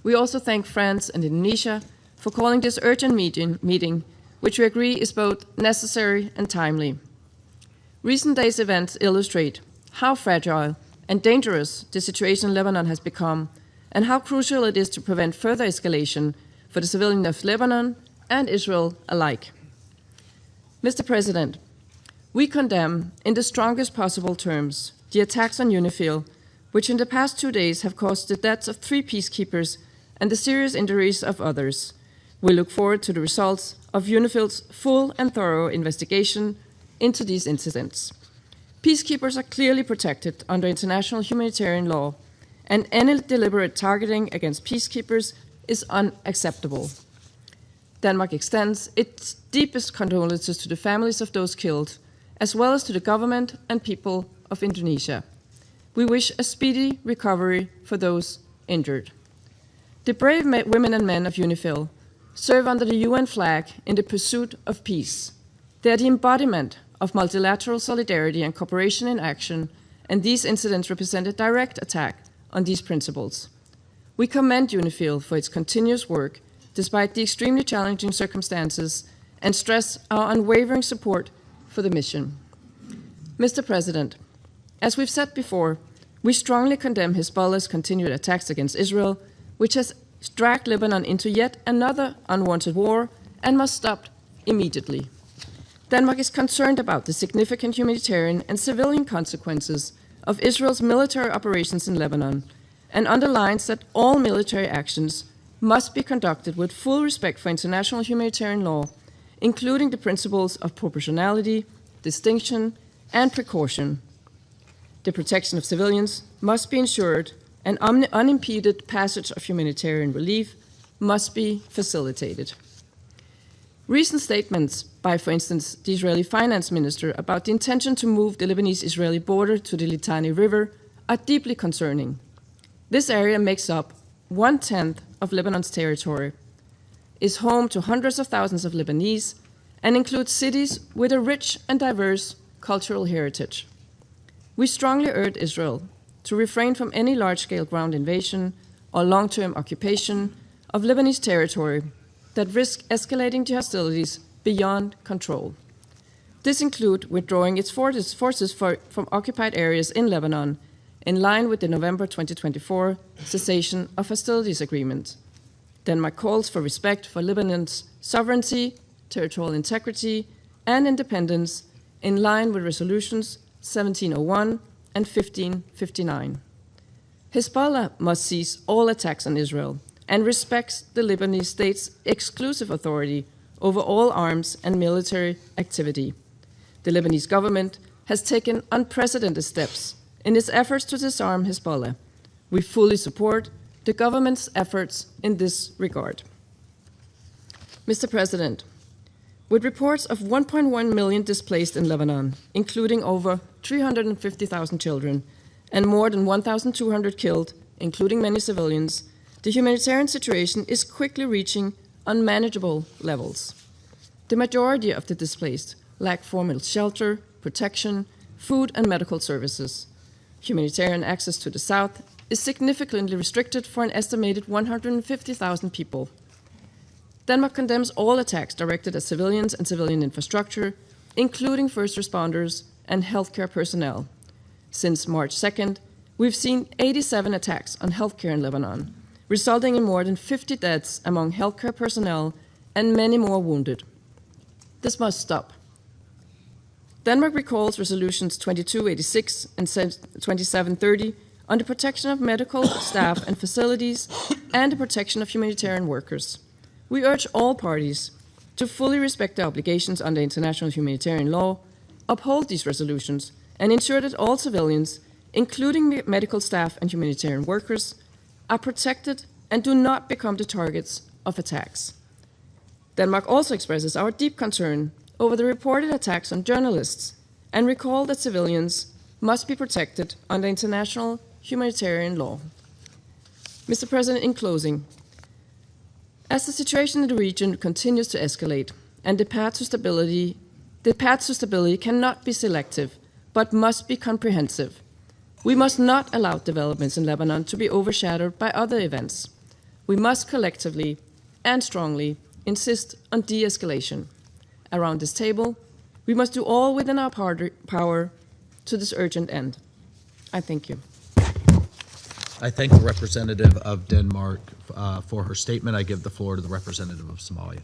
We also thank France and Indonesia for calling this urgent meeting, which we agree is both necessary and timely. Recent days' events illustrate how fragile and dangerous the situation in Lebanon has become, and how crucial it is to prevent further escalation for the civilians of Lebanon and Israel alike. Mr. President, we condemn in the strongest possible terms the attacks on UNIFIL, which in the past 2 days have caused the deaths of 3 peacekeepers and the serious injuries of others. We look forward to the results of UNIFIL's full and thorough investigation into these incidents. Peacekeepers are clearly protected under international humanitarian law, and any deliberate targeting against peacekeepers is unacceptable. Denmark extends its deepest condolences to the families of those killed, as well as to the government and people of Indonesia. We wish a speedy recovery for those injured. The brave women and men of UNIFIL serve under the UN flag in the pursuit of peace. They are the embodiment of multilateral solidarity and cooperation in action, and these incidents represent a direct attack on these principles. We commend UNIFIL for its continuous work despite the extremely challenging circumstances and stress our unwavering support for the mission. Mr. President, as we've said before, we strongly condemn Hezbollah's continued attacks against Israel, which has dragged Lebanon into yet another unwanted war and must stop immediately. Denmark is concerned about the significant humanitarian and civilian consequences of Israel's military operations in Lebanon and underlines that all military actions must be conducted with full respect for international humanitarian law, including the principles of proportionality, distinction, and precaution. The protection of civilians must be ensured, and unimpeded passage of humanitarian relief must be facilitated. Recent statements by, for instance, the Israeli finance minister about the intention to move the Lebanese-Israeli border to the Litani River are deeply concerning. This area makes up 1/10 of Lebanon's territory, is home to hundreds of thousands of Lebanese, and includes cities with a rich and diverse cultural heritage. We strongly urge Israel to refrain from any large-scale ground invasion or long-term occupation of Lebanese territory that risk escalating the hostilities beyond control. This includes withdrawing its forces from occupied areas in Lebanon in line with the November 2024 cessation of hostilities agreement. Denmark calls for respect for Lebanon's sovereignty, territorial integrity, and independence in line with resolutions 1701 and 1559. Hezbollah must cease all attacks on Israel and respects the Lebanese state's exclusive authority over all arms and military activity. The Lebanese government has taken unprecedented steps in its efforts to disarm Hezbollah. We fully support the government's efforts in this regard. Mr. President, with reports of 1.1 million displaced in Lebanon, including over 350,000 children and more than 1,200 killed, including many civilians, the humanitarian situation is quickly reaching unmanageable levels. The majority of the displaced lack formal shelter, protection, food, and medical services. Humanitarian access to the south is significantly restricted for an estimated 150,000 people. Denmark condemns all attacks directed at civilians and civilian infrastructure, including first responders and healthcare personnel. Since March 2nd, we've seen 87 attacks on healthcare in Lebanon, resulting in more than 50 deaths among healthcare personnel and many more wounded. This must stop. Denmark recalls resolutions 2286 and 2730 on the protection of medical staff and facilities and the protection of humanitarian workers. We urge all parties to fully respect their obligations under international humanitarian law, uphold these resolutions, and ensure that all civilians, including medical staff and humanitarian workers, are protected and do not become the targets of attacks. Denmark also expresses our deep concern over the reported attacks on journalists and recall that civilians must be protected under international humanitarian law. Mr. President, in closing, as the situation in the region continues to escalate and the path to stability cannot be selective but must be comprehensive, we must not allow developments in Lebanon to be overshadowed by other events. We must collectively and strongly insist on de-escalation. Around this table, we must do all within our power to this urgent end. I thank you. I thank the representative of Denmark for her statement. I give the floor to the representative of Somalia.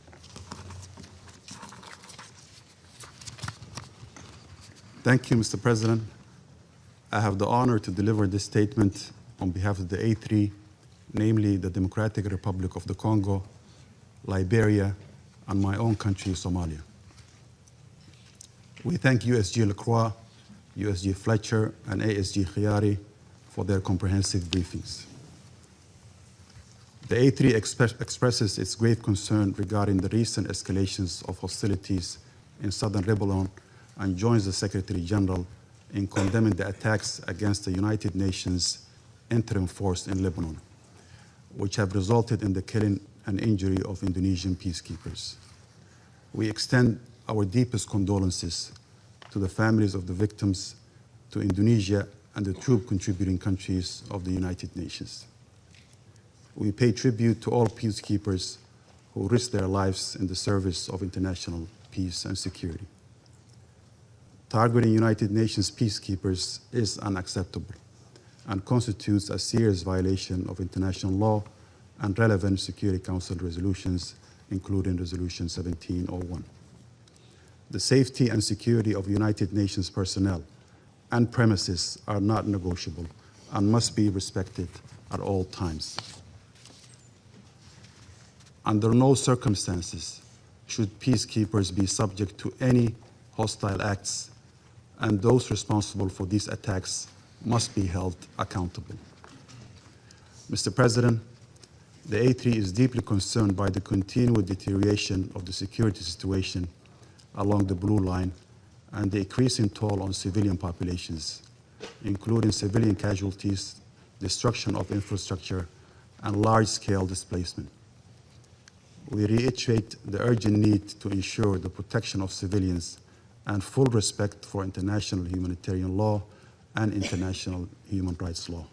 Thank you, Mr. President. I have the honor to deliver this statement on behalf of the A3, namely the Democratic Republic of the Congo, Liberia, and my own country, Somalia. We thank USG Lacroy, USG Fletcher, and ASG Hareri for their comprehensive briefings. The A3 expresses its grave concern regarding the recent escalations of hostilities in Southern Lebanon and joins the Secretary General in condemning the attacks against the United Nations interim force in Lebanon, which have resulted in the killing and injury of Indonesian peacekeepers. We extend our deepest condolences to the families of the victims, to Indonesia, and the troop contributing countries of the United Nations. We pay tribute to all peacekeepers who risk their lives in the service of international peace and security. Targeting United Nations peacekeepers is unacceptable and constitutes a serious violation of international law and relevant Security Council resolutions, including Resolution 1701. The safety and security of United Nations personnel and premises are not negotiable and must be respected at all times. Under no circumstances should peacekeepers be subject to any hostile acts, and those responsible for these attacks must be held accountable. Mr. President, the A3 is deeply concerned by the continued deterioration of the security situation along the Blue Line and the increasing toll on civilian populations, including civilian casualties, destruction of infrastructure, and large-scale displacement. We reiterate the urgent need to ensure the protection of civilians and full respect for international humanitarian law and international human rights law.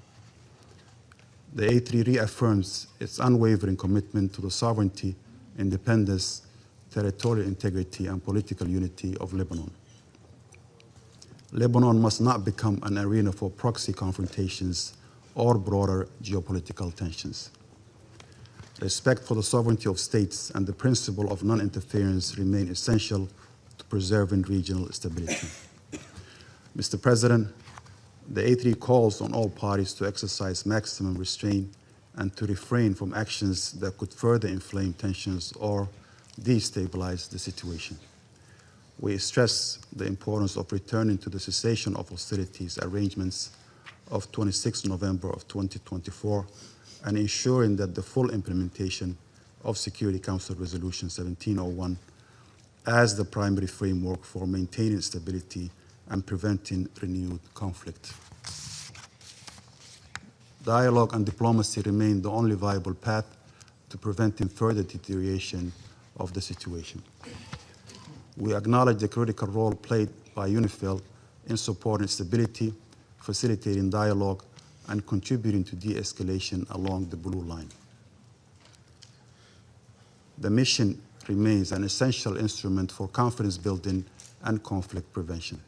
The A3 reaffirms its unwavering commitment to the sovereignty, independence, territorial integrity, and political unity of Lebanon. Lebanon must not become an arena for proxy confrontations or broader geopolitical tensions. Respect for the sovereignty of states and the principle of non-interference remain essential to preserving regional stability. Mr. President, the A3 calls on all parties to exercise maximum restraint and to refrain from actions that could further inflame tensions or destabilize the situation. We stress the importance of returning to the cessation of hostilities arrangements of 26 November of 2024 and ensuring that the full implementation of Security Council Resolution 1701 as the primary framework for maintaining stability and preventing renewed conflict. Dialogue and diplomacy remain the only viable path to preventing further deterioration of the situation. We acknowledge the critical role played by UNIFIL in supporting stability, facilitating dialogue, and contributing to de-escalation along the Blue Line. The mission remains an essential instrument for confidence building and conflict prevention.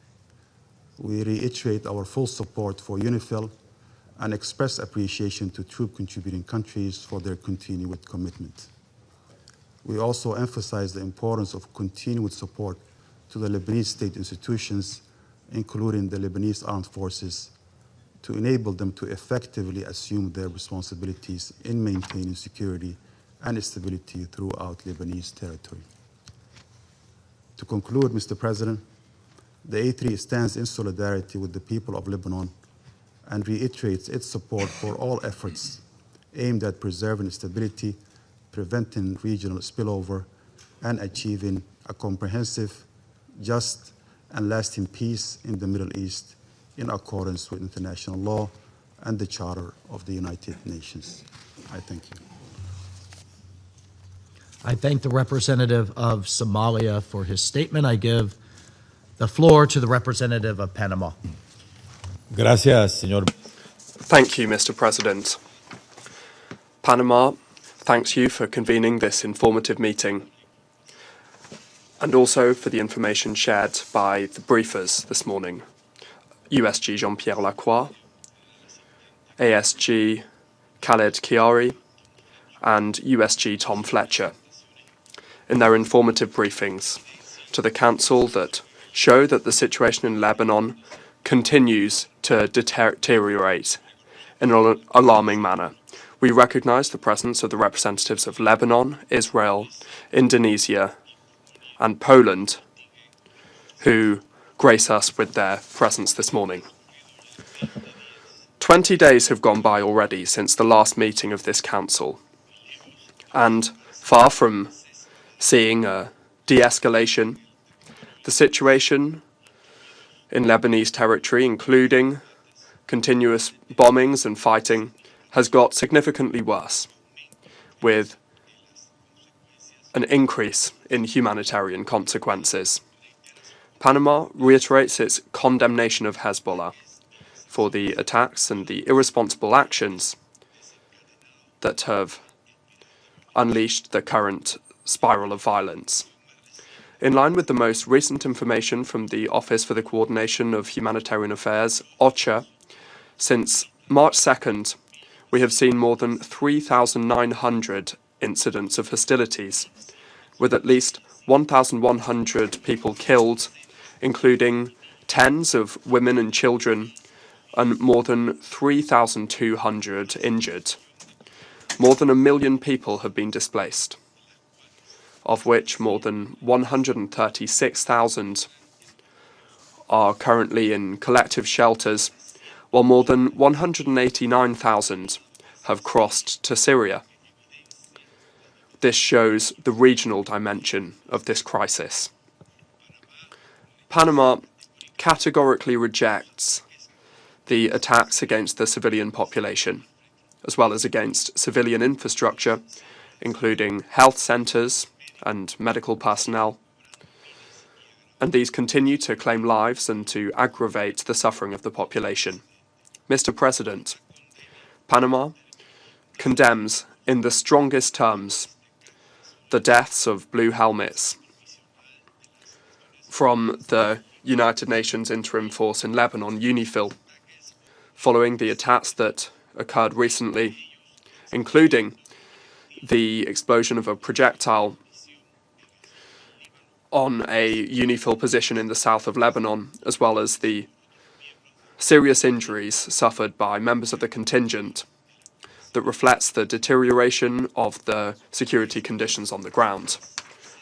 We reiterate our full support for UNIFIL and express appreciation to troop contributing countries for their continued commitment. We also emphasize the importance of continued support to the Lebanese state institutions, including the Lebanese armed forces, to enable them to effectively assume their responsibilities in maintaining security and stability throughout Lebanese territory. To conclude, Mr. President, the A3 stands in solidarity with the people of Lebanon and reiterates its support for all efforts aimed at preserving stability, preventing regional spillover, and achieving a comprehensive, just, and lasting peace in the Middle East in accordance with international law and the Charter of the United Nations. I thank you. I thank the representative of Somalia for his statement. I give the floor to the representative of Panama. Gracias, señor. Thank you, Mr. President. Panama thanks you for convening this informative meeting and also for the information shared by the briefers this morning. USG Jean-Pierre Lacroy, ASG Khaled Chiari, and USG Tom Fletcher in their informative briefings to the Council that show that the situation in Lebanon continues to deteriorate in an alarming manner. We recognise the presence of the representatives of Lebanon, Israel, Indonesia, and Poland, who grace us with their presence this morning. 20 days have gone by already since the last meeting of this Council, and far from seeing a de-escalation, the situation in Lebanese territory, including continuous bombings and fighting, has got significantly worse, with an increase in humanitarian consequences. Panama reiterates its condemnation of Hezbollah for the attacks and the irresponsible actions that have unleashed the current spiral of violence. In line with the most recent information from the Office for the Coordination of Humanitarian Affairs, OCHA, since March 2nd, we have seen more than 3,900 incidents of hostilities, with at least 1,100 people killed, including tens of women and children, and more than 3,200 injured. More than 1 million people have been displaced, of which more than 136,000 are currently in collective shelters, while more than 189,000 have crossed to Syria. This shows the regional dimension of this crisis. Panama categorically rejects the attacks against the civilian population, as well as against civilian infrastructure, including health centres and medical personnel, and these continue to claim lives and to aggravate the suffering of the population. Mr. President, Panama condemns in the strongest terms the deaths of blue helmets from the United Nations Interim Force in Lebanon, UNIFIL, following the attacks that occurred recently, including the explosion of a projectile on a UNIFIL position in the south of Lebanon, as well as the serious injuries suffered by members of the contingent that reflects the deterioration of the security conditions on the ground.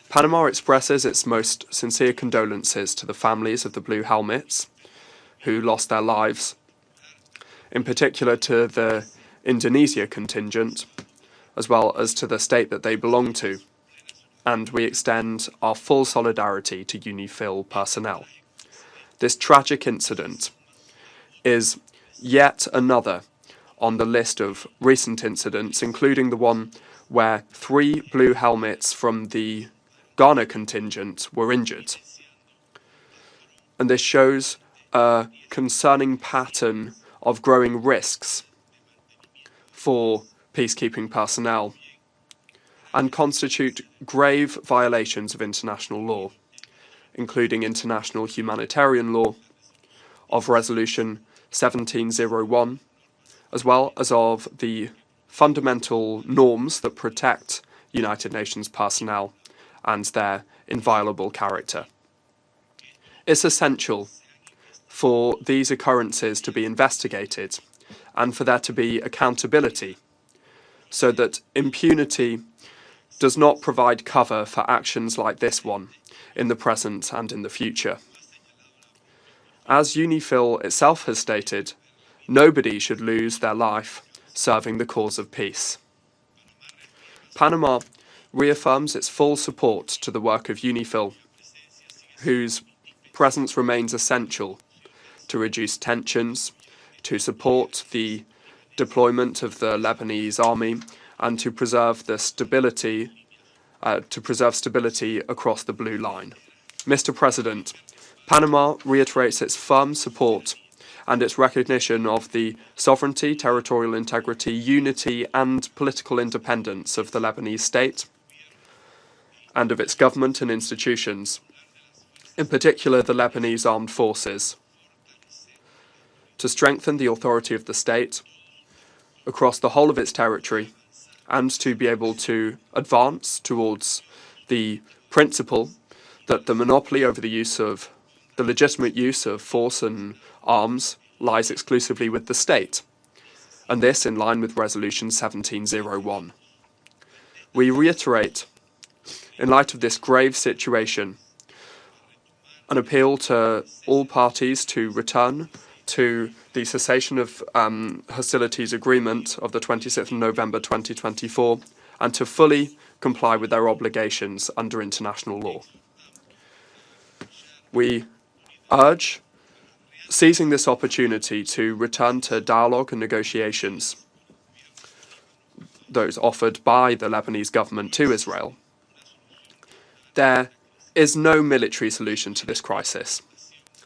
Panama expresses its most sincere condolences to the families of the blue helmets who lost their lives, in particular to the Indonesia contingent, as well as to the state that they belong to, and we extend our full solidarity to UNIFIL personnel. This tragic incident is yet another on the list of recent incidents, including the one where 3 blue helmets from the Ghana contingent were injured. And this shows a concerning pattern of growing risks for peacekeeping personnel and constitute grave violations of international law, including international humanitarian law of Resolution 1701 as well as of the fundamental norms that protect United Nations personnel and their inviolable character. It's essential for these occurrences to be investigated and for there to be accountability so that impunity does not provide cover for actions like this one in the present and in the future. As UNIFIL itself has stated, nobody should lose their life serving the cause of peace. Panama reaffirms its full support to the work of UNIFIL, whose presence remains essential to reduce tensions, to support the deployment of the Lebanese army, and to preserve the stability across the blue line. Mr. President, Panama reiterates its firm support and its recognition of the sovereignty, territorial integrity, unity and political independence of the Lebanese state and of its government and institutions, in particular the Lebanese armed forces, to strengthen the authority of the state across the whole of its territory and to be able to advance towards the principle that the monopoly over the legitimate use of force and arms lies exclusively with the state, and this in line with Resolution 1701. We reiterate, in light of this grave situation, an appeal to all parties to return to the cessation of hostilities agreement of the 26th of November 2024 and to fully comply with their obligations under international law. We urge seizing this opportunity to return to dialogue and negotiations, those offered by the Lebanese government to Israel. There is no military solution to this crisis.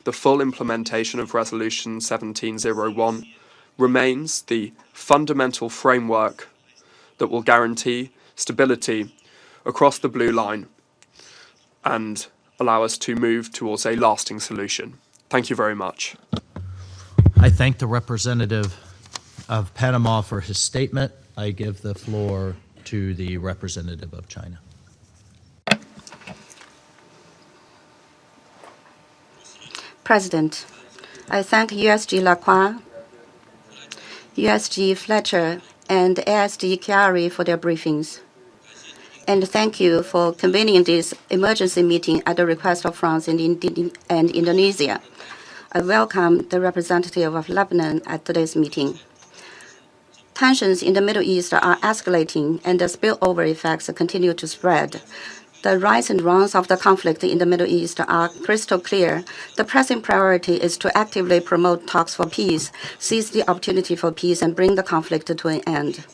The full implementation of Resolution 1701 remains the fundamental framework that will guarantee stability across the blue line and allow us to move towards a lasting solution. Thank you very much. I thank the representative of Panama for his statement. I give the floor to the representative of China. President, I thank USG Lacroy, USG Fletcher, and ASD Hareri for their briefings. And thank you for convening this emergency meeting at the request of France and Indonesia. I welcome the representative of Lebanon at today's meeting. Tensions in the Middle East are escalating and the spillover effects continue to spread. The rise and runs of the conflict in the Middle East are crystal clear. The pressing priority is to actively promote talks for peace, seize the opportunity for peace, and bring the conflict to an end.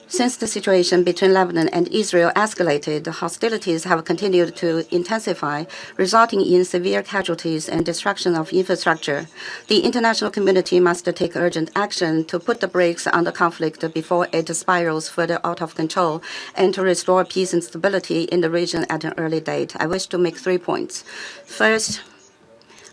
Since the situation between Lebanon and Israel escalated, hostilities have continued to intensify, resulting in severe casualties and destruction of infrastructure. The international community must take urgent action to put the brakes on the conflict before it spirals further out of control and to restore peace and stability in the region at an early date. I wish to make 3 points. First,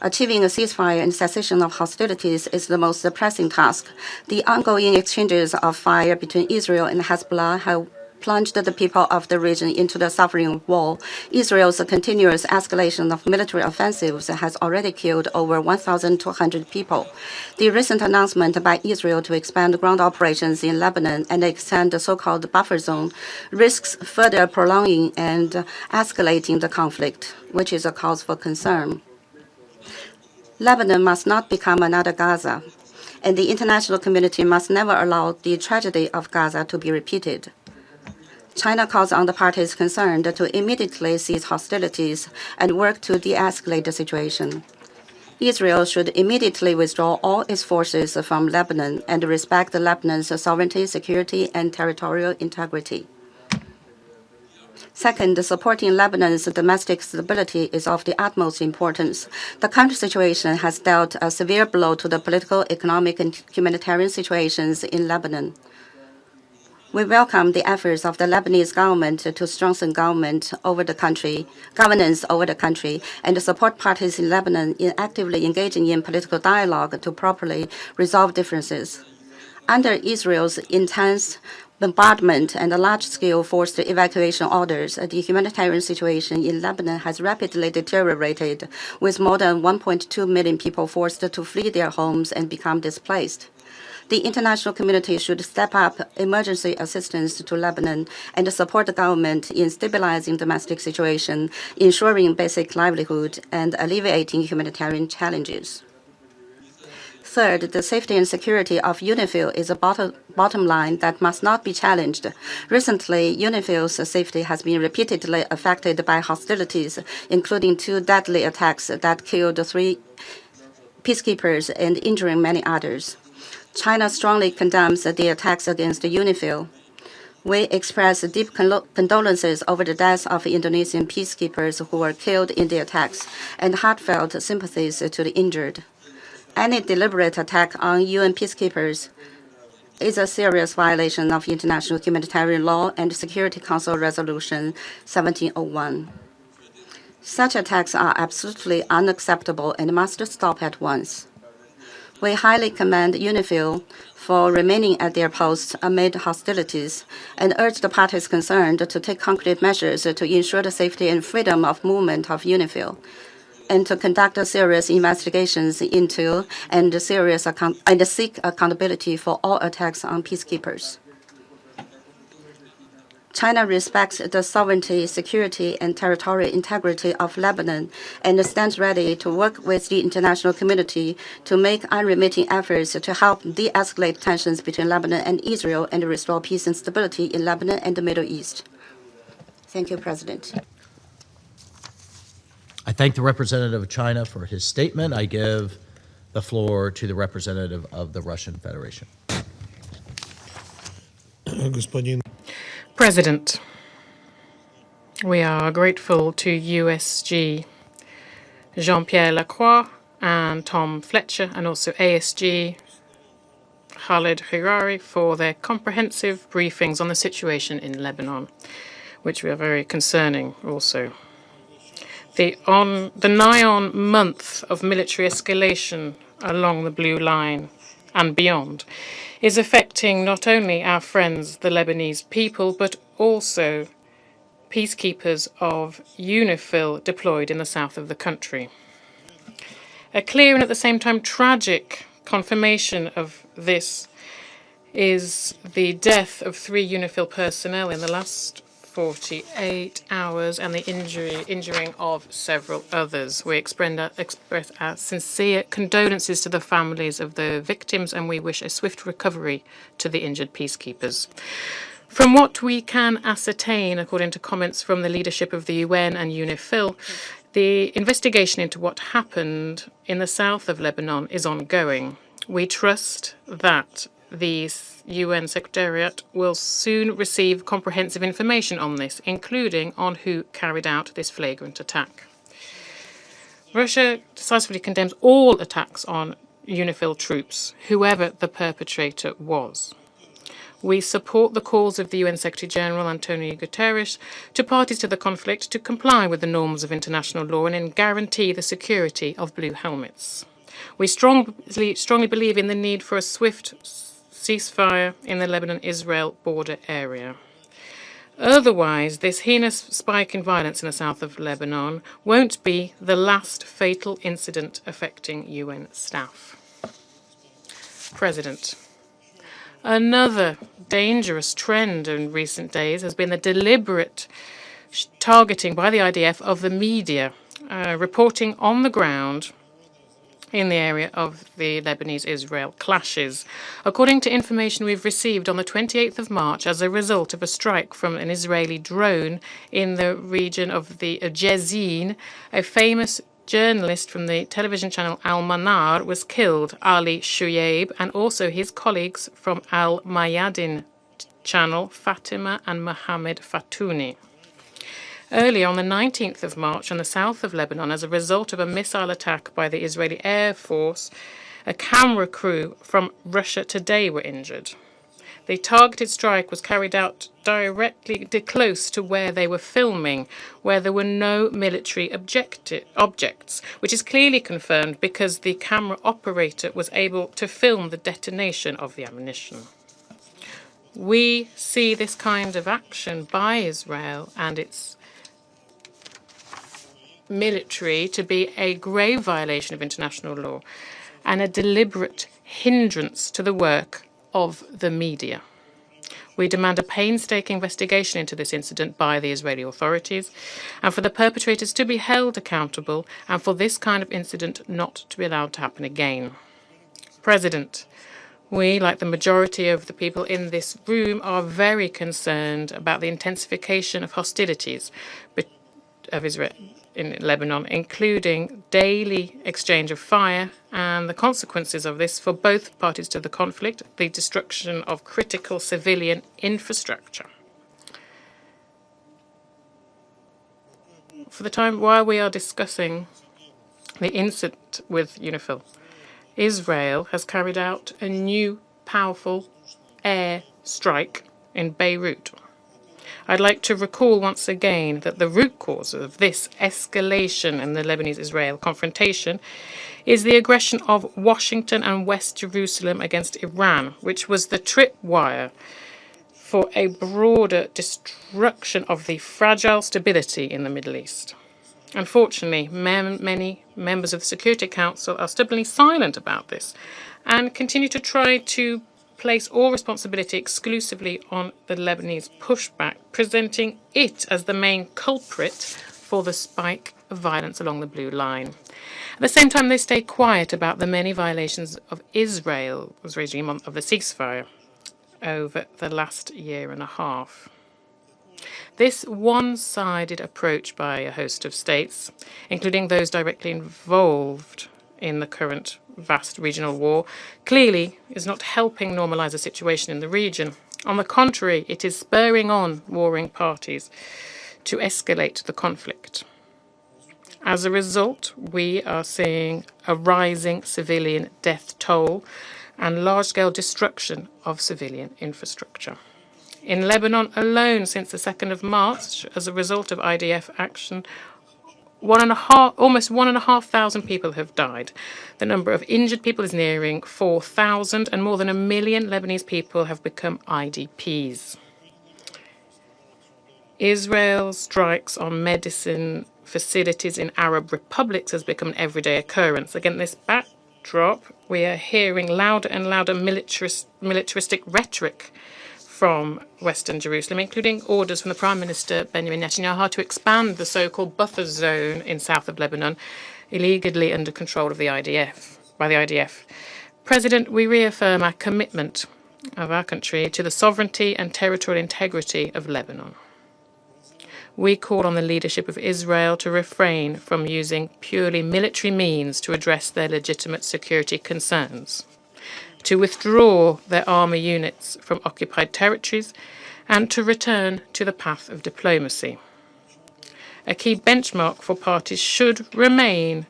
achieving a ceasefire and cessation of hostilities is the most pressing task. The ongoing exchanges of fire between Israel and Hezbollah have plunged the people of the region into the suffering wall. Israel's continuous escalation of military offensives has already killed over 1,200 people. The recent announcement by Israel to expand ground operations in Lebanon and extend the so-called buffer zone risks further prolonging and escalating the conflict, which is a cause for concern. Lebanon must not become another Gaza, and the international community must never allow the tragedy of Gaza to be repeated. China calls on the parties concerned to immediately cease hostilities and work to de-escalate the situation. Israel should immediately withdraw all its forces from Lebanon and respect Lebanon's sovereignty, security, and territorial integrity. Second, supporting Lebanon's domestic stability is of the utmost importance. The current situation has dealt a severe blow to the political, economic, and humanitarian situations in Lebanon. We welcome the efforts of the Lebanese government to strengthen governance over the country, and support parties in Lebanon in actively engaging in political dialogue to properly resolve differences. Under Israel's intense bombardment and large-scale forced evacuation orders, the humanitarian situation in Lebanon has rapidly deteriorated, with more than 1.2 million people forced to flee their homes and become displaced. The international community should step up emergency assistance to Lebanon and support the government in stabilizing domestic situation, ensuring basic livelihood, and alleviating humanitarian challenges. Third, the safety and security of UNIFIL is a bottom line that must not be challenged. Recently, UNIFIL's safety has been repeatedly affected by hostilities, including 2 deadly attacks that killed 3 peacekeepers and injuring many others. China strongly condemns the attacks against UNIFIL. We express deep condolences over the deaths of Indonesian peacekeepers who were killed in the attacks and heartfelt sympathies to the injured. Any deliberate attack on UN peacekeepers is a serious violation of international humanitarian law and Security Council Resolution 1701. Such attacks are absolutely unacceptable and must stop at once. We highly commend UNIFIL for remaining at their posts amid hostilities and urge the parties concerned to take concrete measures to ensure the safety and freedom of movement of UNIFIL, and to conduct serious investigations into and seek accountability for all attacks on peacekeepers. China respects the sovereignty, security, and territorial integrity of Lebanon and stands ready to work with the international community to make unremitting efforts to help de-escalate tensions between Lebanon and Israel and restore peace and stability in Lebanon and the Middle East. Thank you, President. I thank the representative of China for his statement. I give the floor to the representative of the Russian Federation. President, we are grateful to USG Jean-Pierre Lacroy and Tom Fletcher, and also ASG Hareri for their comprehensive briefings on the situation in Lebanon, which we are very concerning also. The nigh-on month of military escalation along the Blue Line and beyond is affecting not only our friends, the Lebanese people, but also peacekeepers of UNIFIL deployed in the south of the country. A clear and at the same time tragic confirmation of this is the death of 3 UNIFIL personnel in the last 48 hours and the injuring of several others. We express our sincere condolences to the families of the victims, and we wish a swift recovery to the injured peacekeepers. From what we can ascertain, according to comments from the leadership of the UN and UNIFIL, the investigation into what happened in the south of Lebanon is ongoing. We trust that the UN Secretariat will soon receive comprehensive information on this, including on who carried out this flagrant attack. Russia decisively condemns all attacks on UNIFIL troops, whoever the perpetrator was. We support the calls of the UN Secretary-General Antonio Guterres to parties to the conflict to comply with the norms of international law and guarantee the security of blue helmets. We strongly believe in the need for a swift ceasefire in the Lebanon-Israel border area. Otherwise, this heinous spike in violence in the south of Lebanon won't be the last fatal incident affecting UN staff. President, another dangerous trend in recent days has been the deliberate targeting by the IDF of the media, reporting on the ground in the area of the Lebanese-Israel clashes. According to information we've received on the 28th of March as a result of a strike from an Israeli drone in the region of the Jezin, a famous journalist from the television channel Al Manar was killed, Ali Shuyaib, and also his colleagues from Al Mayadin channel, Fatima and Mohammed Fatouni. Earlier on the 19th of March in the south of Lebanon, as a result of a missile attack by the Israeli Air Force, a camera crew from Russia Today were injured. The targeted strike was carried out directly close to where they were filming, where there were no military objects, which is clearly confirmed because the camera operator was able to film the detonation of the ammunition. We see this kind of action by Israel and its military to be a grave violation of international law and a deliberate hindrance to the work of the media. We demand a painstaking investigation into this incident by the Israeli authorities and for the perpetrators to be held accountable and for this kind of incident not to be allowed to happen again. President, we, like the majority of the people in this room, are very concerned about the intensification of hostilities of Israel in Lebanon, including daily exchange of fire and the consequences of this for both parties to the conflict, the destruction of critical civilian infrastructure. For the time while we are discussing the incident with UNIFIL, Israel has carried out a new powerful air strike in Beirut. I'd like to recall once again that the root cause of this escalation in the Lebanese-Israel confrontation is the aggression of Washington and West Jerusalem against Iran, which was the tripwire for a broader destruction of the fragile stability in the Middle East. Unfortunately, many members of the Security Council are stubbornly silent about this and continue to try to place all responsibility exclusively on the Lebanese pushback, presenting it as the main culprit for the spike of violence along the Blue Line. At the same time, they stay quiet about the many violations of Israel's regime of the ceasefire over the last year and a half. This one-sided approach by a host of states, including those directly involved in the current vast regional war, clearly is not helping normalize the situation in the region. On the contrary, it is spurring on warring parties to escalate the conflict. As a result, we are seeing a rising civilian death toll and large-scale destruction of civilian infrastructure. In Lebanon alone, since the 2nd of March, as a result of IDF action, almost 1,500 people have died. The number of injured people is nearing 4,000, and more than 1 million Lebanese people have become IDPs. Israel's strikes on medicine facilities in Arab republics has become an everyday occurrence. Against this backdrop, we are hearing louder and louder militaristic rhetoric from Western Jerusalem, including orders from the Prime Minister Benjamin Netanyahu to expand the so-called buffer zone in south of Lebanon, illegally under control of the IDF. President, we reaffirm our commitment of our country to the sovereignty and territorial integrity of Lebanon. We call on the leadership of Israel to refrain from using purely military means to address their legitimate security concerns, to withdraw their army units from occupied territories, and to return to the path of diplomacy. A key benchmark for parties should remain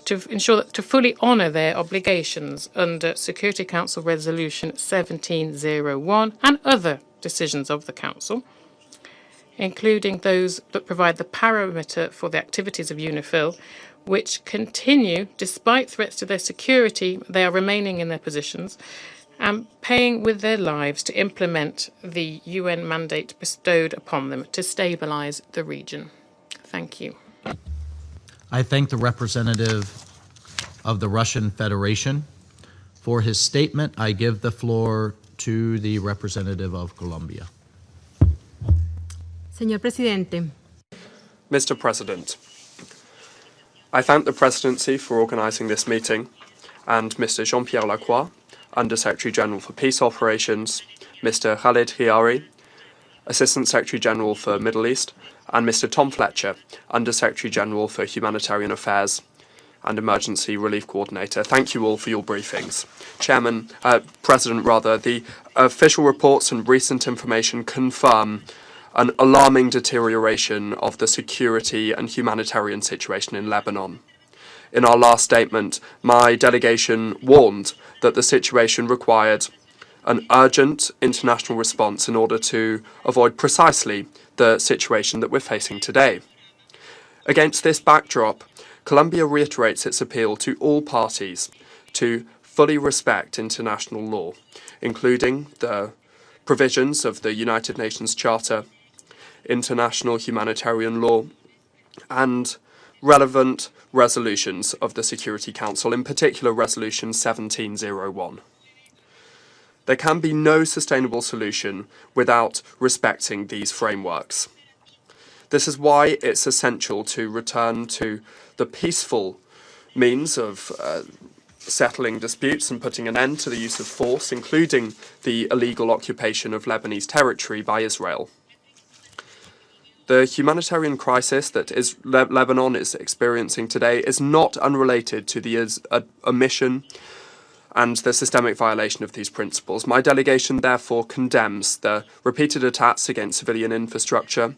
to ensure that to fully honour their obligations under Security Council Resolution 1701 and other decisions of the Council, including those that provide the parameter for the activities of UNIFIL, which continue, despite threats to their security, they are remaining in their positions and paying with their lives to implement the UN mandate bestowed upon them to stabilize the region. Thank you. I thank the representative of the Russian Federation for his statement. I give the floor to the representative of Colombia. Señor Presidente. Mr. President, I thank the Presidency for organising this meeting and Mr. Jean-Pierre Lacroy, Under-Secretary General for Peace Operations, Mr. Khalid Hareri, Assistant Secretary General for Middle East, and Mr. Tom Fletcher, Under-Secretary General for Humanitarian Affairs and Emergency Relief Coordinator. Thank you all for your briefings. President, the official reports and recent information confirm an alarming deterioration of the security and humanitarian situation in Lebanon. In our last statement, my delegation warned that the situation required an urgent international response in order to avoid precisely the situation that we're facing today. Against this backdrop, Colombia reiterates its appeal to all parties to fully respect international law, including the provisions of the United Nations Charter, international humanitarian law, and relevant resolutions of the Security Council, in particular Resolution 1701. There can be no sustainable solution without respecting these frameworks. This is why it's essential to return to the peaceful means of settling disputes and putting an end to the use of force, including the illegal occupation of Lebanese territory by Israel. The humanitarian crisis that Lebanon is experiencing today is not unrelated to the omission and the systemic violation of these principles. My delegation therefore condemns the repeated attacks against civilian infrastructure,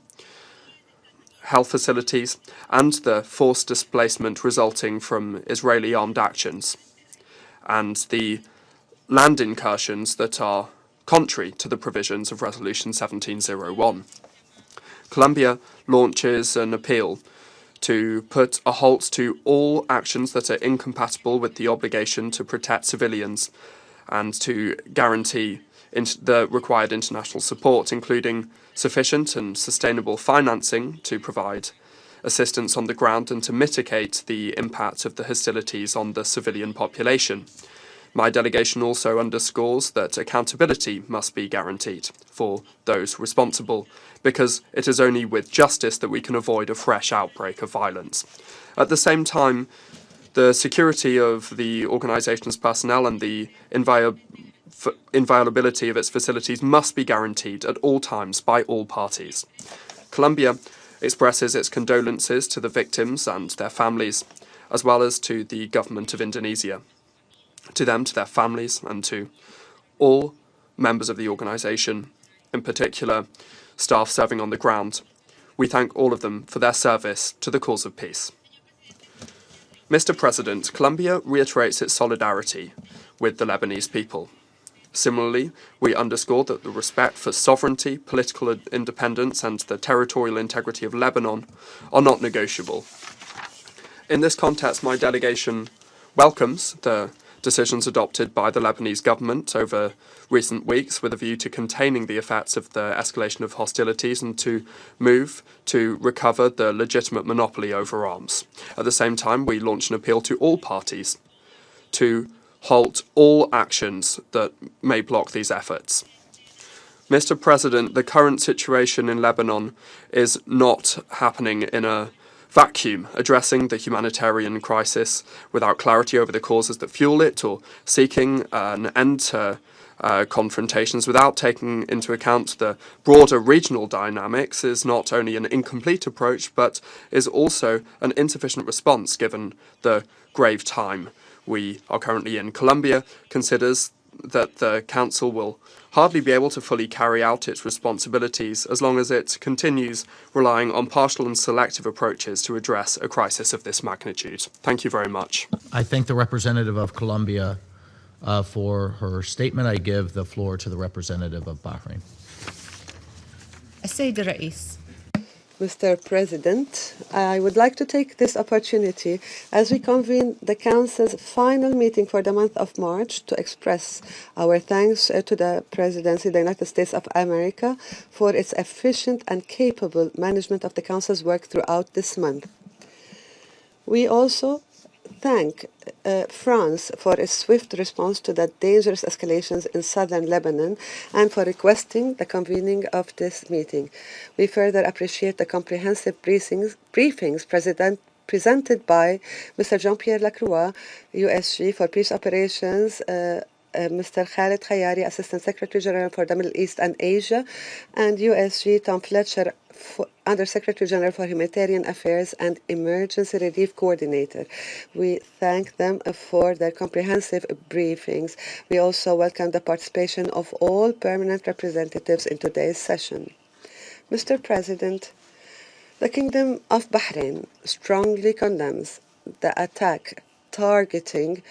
health facilities, and the forced displacement resulting from Israeli armed actions, and the land incursions that are contrary to the provisions of Resolution 1701. Colombia launches an appeal to put a halt to all actions that are incompatible with the obligation to protect civilians and to guarantee the required international support, including sufficient and sustainable financing to provide assistance on the ground and to mitigate the impact of the hostilities on the civilian population. My delegation also underscores that accountability must be guaranteed for those responsible, because it is only with justice that we can avoid a fresh outbreak of violence. At the same time, the security of the organization's personnel and the inviolability of its facilities must be guaranteed at all times by all parties. Colombia expresses its condolences to the victims and their families, as well as to the government of Indonesia. To them, to their families, and to all members of the organization, in particular staff serving on the ground, we thank all of them for their service to the cause of peace. Mr. President, Colombia reiterates its solidarity with the Lebanese people. Similarly, we underscore that the respect for sovereignty, political independence, and the territorial integrity of Lebanon are not negotiable. In this context, my delegation welcomes the decisions adopted by the Lebanese government over recent weeks with a view to containing the effects of the escalation of hostilities and to move to recover the legitimate monopoly over arms. At the same time, we launch an appeal to all parties to halt all actions that may block these efforts. Mr. President, the current situation in Lebanon is not happening in a vacuum. Addressing the humanitarian crisis without clarity over the causes that fuel it, or seeking an end to confrontations without taking into account the broader regional dynamics, is not only an incomplete approach, but is also an insufficient response given the grave time we are currently in. Colombia considers that the Council will hardly be able to fully carry out its responsibilities as long as it continues relying on partial and selective approaches to address a crisis of this magnitude. Thank you very much. I thank the representative of Colombia for her statement. I give the floor to the representative of Bahrain. السيد الرئيس. Mr. President, I would like to take this opportunity as we convene the Council's final meeting for the month of March to express our thanks to the Presidency of the United States of America for its efficient and capable management of the Council's work throughout this month. We also thank France for its swift response to the dangerous escalations in southern Lebanon and for requesting the convening of this meeting. We further appreciate the comprehensive briefings presented by Mr. Jean-Pierre Lacroy, USG for Peace Operations, Mr. Khaled Hareri, Assistant Secretary General for the Middle East and Asia, and USG Tom Fletcher, Under Secretary General for Humanitarian Affairs and Emergency Relief Coordinator. We thank them for their comprehensive briefings. We also welcome the participation of all permanent representatives in today's session. Mr. President, the Kingdom of Bahrain strongly condemns the attack targeting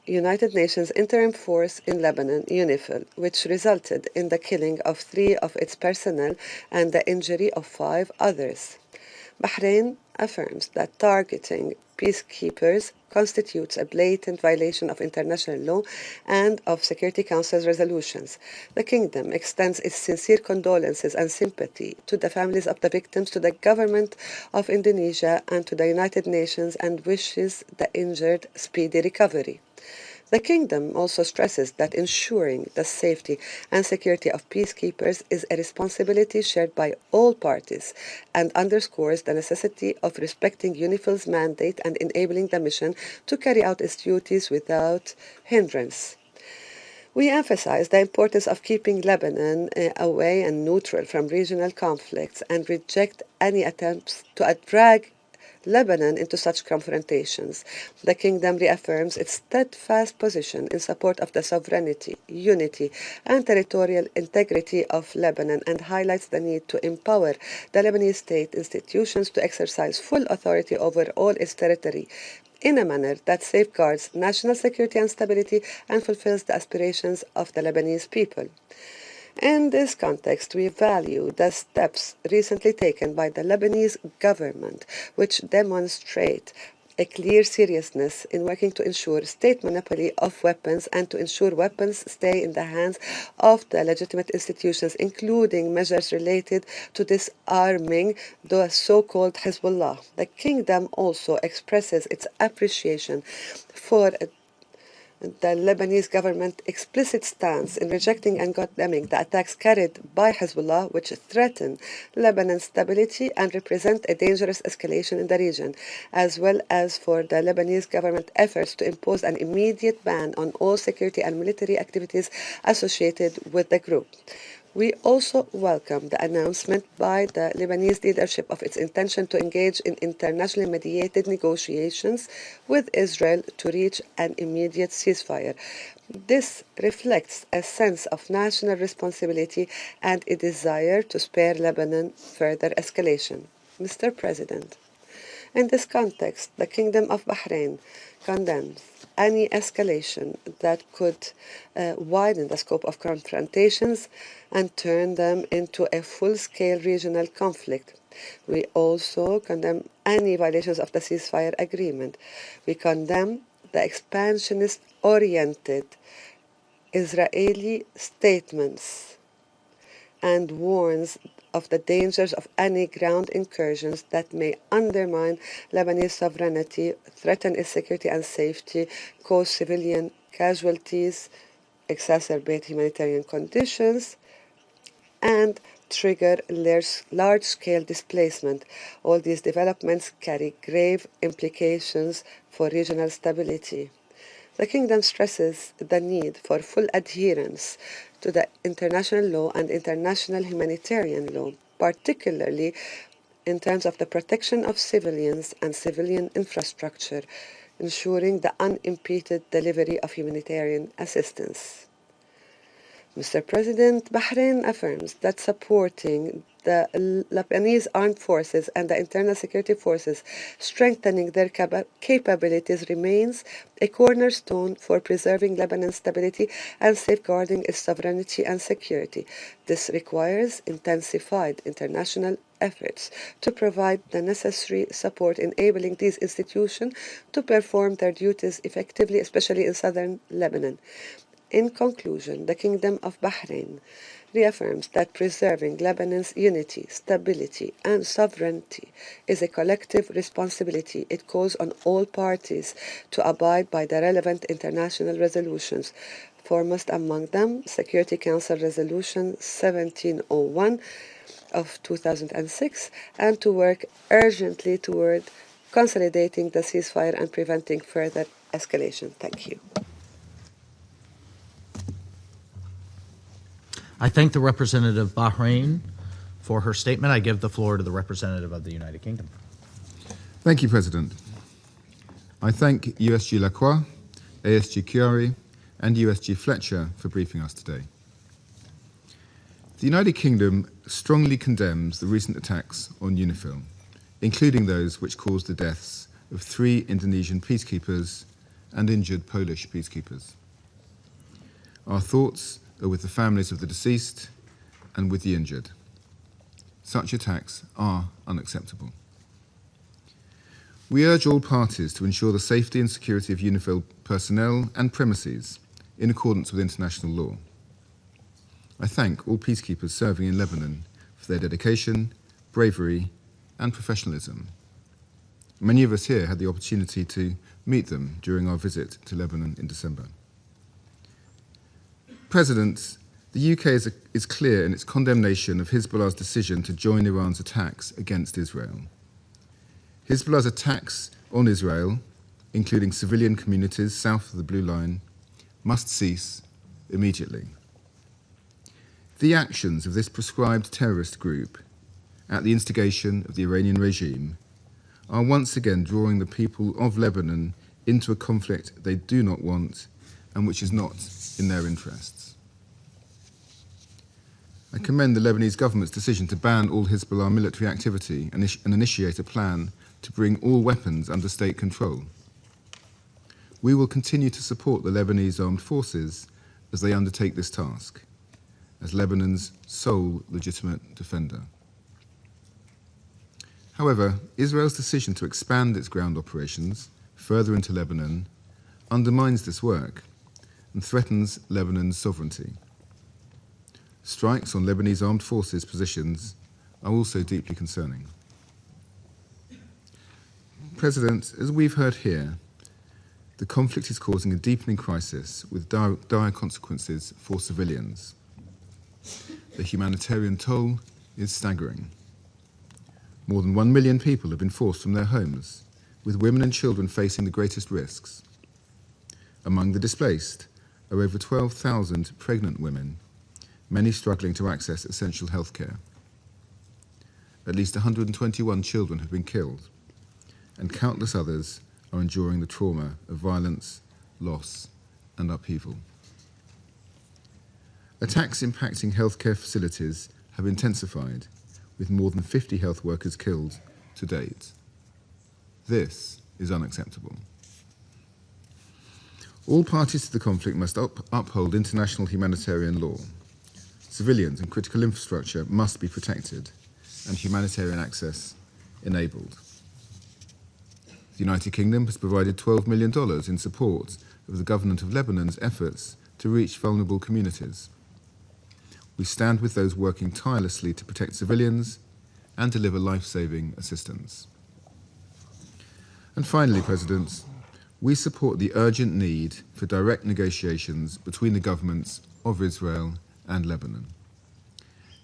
United Nations Interim Force in Lebanon, UNIFIL, which resulted in the killing of 3 of its personnel and the injury of 5 others. Bahrain affirms that targeting peacekeepers constitutes a blatant violation of international law and of Security Council's resolutions. The Kingdom extends its sincere condolences and sympathy to the families of the victims, to the government of Indonesia, and to the United Nations, and wishes the injured speedy recovery. The Kingdom also stresses that ensuring the safety and security of peacekeepers is a responsibility shared by all parties and underscores the necessity of respecting UNIFIL's mandate and enabling the mission to carry out its duties without hindrance. We emphasize the importance of keeping Lebanon away and neutral from regional conflicts and reject any attempts to drag Lebanon into such confrontations. The Kingdom reaffirms its steadfast position in support of the sovereignty, unity, and territorial integrity of Lebanon and highlights the need to empower the Lebanese state institutions to exercise full authority over all its territory in a manner that safeguards national security and stability and fulfills the aspirations of the Lebanese people. In this context, we value the steps recently taken by the Lebanese government, which demonstrate a clear seriousness in working to ensure state monopoly of weapons and to ensure weapons stay in the hands of the legitimate institutions, including measures related to disarming the so-called Hezbollah. The Kingdom also expresses its appreciation for the Lebanese government's explicit stance in rejecting and condemning the attacks carried by Hezbollah, which threaten Lebanon's stability and represent a dangerous escalation in the region, as well as for the Lebanese government efforts to impose an immediate ban on all security and military activities associated with the group. We also welcome the announcement by the Lebanese leadership of its intention to engage in internationally mediated negotiations with Israel to reach an immediate ceasefire. This reflects a sense of national responsibility and a desire to spare Lebanon further escalation. Mr. President, in this context, the Kingdom of Bahrain condemns any escalation that could widen the scope of confrontations and turn them into a full-scale regional conflict. We also condemn any violations of the ceasefire agreement. We condemn the expansionist-oriented Israeli statements and warns of the dangers of any ground incursions that may undermine Lebanese sovereignty, threaten its security and safety, cause civilian casualties, exacerbate humanitarian conditions, and trigger large-scale displacement. All these developments carry grave implications for regional stability. The Kingdom stresses the need for full adherence to the international law and international humanitarian law, particularly in terms of the protection of civilians and civilian infrastructure, ensuring the unimpeded delivery of humanitarian assistance. Mr. President, Bahrain affirms that supporting the Lebanese armed forces and the internal security forces, strengthening their capabilities remains a cornerstone for preserving Lebanon's stability and safeguarding its sovereignty and security. This requires intensified international efforts to provide the necessary support enabling these institutions to perform their duties effectively, especially in southern Lebanon. In conclusion, the Kingdom of Bahrain reaffirms that preserving Lebanon's unity, stability, and sovereignty is a collective responsibility. It calls on all parties to abide by the relevant international resolutions, foremost among them Security Council Resolution 1701 of 2006, and to work urgently toward consolidating the ceasefire and preventing further escalation. Thank you. I thank the representative of Bahrain for her statement. I give the floor to the representative of the United Kingdom. Thank you, President. I thank USG Lacroy, ASG Hareri, and USG Fletcher for briefing us today. The United Kingdom strongly condemns the recent attacks on UNIFIL, including those which caused the deaths of 3 Indonesian peacekeepers and injured Polish peacekeepers. Our thoughts are with the families of the deceased and with the injured. Such attacks are unacceptable. We urge all parties to ensure the safety and security of UNIFIL personnel and premises in accordance with international law. I thank all peacekeepers serving in Lebanon for their dedication, bravery, and professionalism. Many of us here had the opportunity to meet them during our visit to Lebanon in December. President, the UK is clear in its condemnation of Hezbollah's decision to join Iran's attacks against Israel. Hezbollah's attacks on Israel, including civilian communities south of the Blue Line, must cease immediately. The actions of this proscribed terrorist group, at the instigation of the Iranian regime, are once again drawing the people of Lebanon into a conflict they do not want and which is not in their interests. I commend the Lebanese government's decision to ban all Hezbollah military activity and initiate a plan to bring all weapons under state control. We will continue to support the Lebanese armed forces as they undertake this task, as Lebanon's sole legitimate defender. However, Israel's decision to expand its ground operations further into Lebanon undermines this work and threatens Lebanon's sovereignty. Strikes on Lebanese armed forces positions are also deeply concerning. President, as we've heard here, the conflict is causing a deepening crisis with dire consequences for civilians. The humanitarian toll is staggering. More than 1 million people have been forced from their homes, with women and children facing the greatest risks. Among the displaced are over 12,000 pregnant women, many struggling to access essential health care. At least 121 children have been killed, and countless others are enduring the trauma of violence, loss, and upheaval. Attacks impacting healthcare facilities have intensified, with more than 50 health workers killed to date. This is unacceptable. All parties to the conflict must uphold international humanitarian law. Civilians and critical infrastructure must be protected and humanitarian access enabled. The United Kingdom has provided $12 million in support of the government of Lebanon's efforts to reach vulnerable communities. We stand with those working tirelessly to protect civilians and deliver life-saving assistance. And finally, President, we support the urgent need for direct negotiations between the governments of Israel and Lebanon.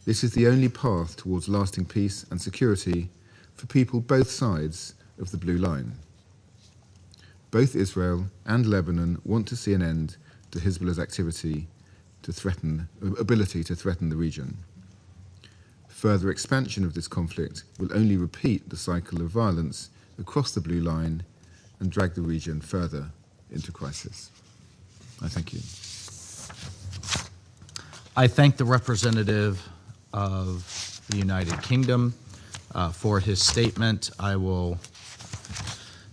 This is the only path towards lasting peace and security for people both sides of the Blue Line. Both Israel and Lebanon want to see an end to Hezbollah's ability to threaten the region. Further expansion of this conflict will only repeat the cycle of violence across the Blue Line and drag the region further into crisis. I thank you. I thank the representative of the United Kingdom for his statement. I will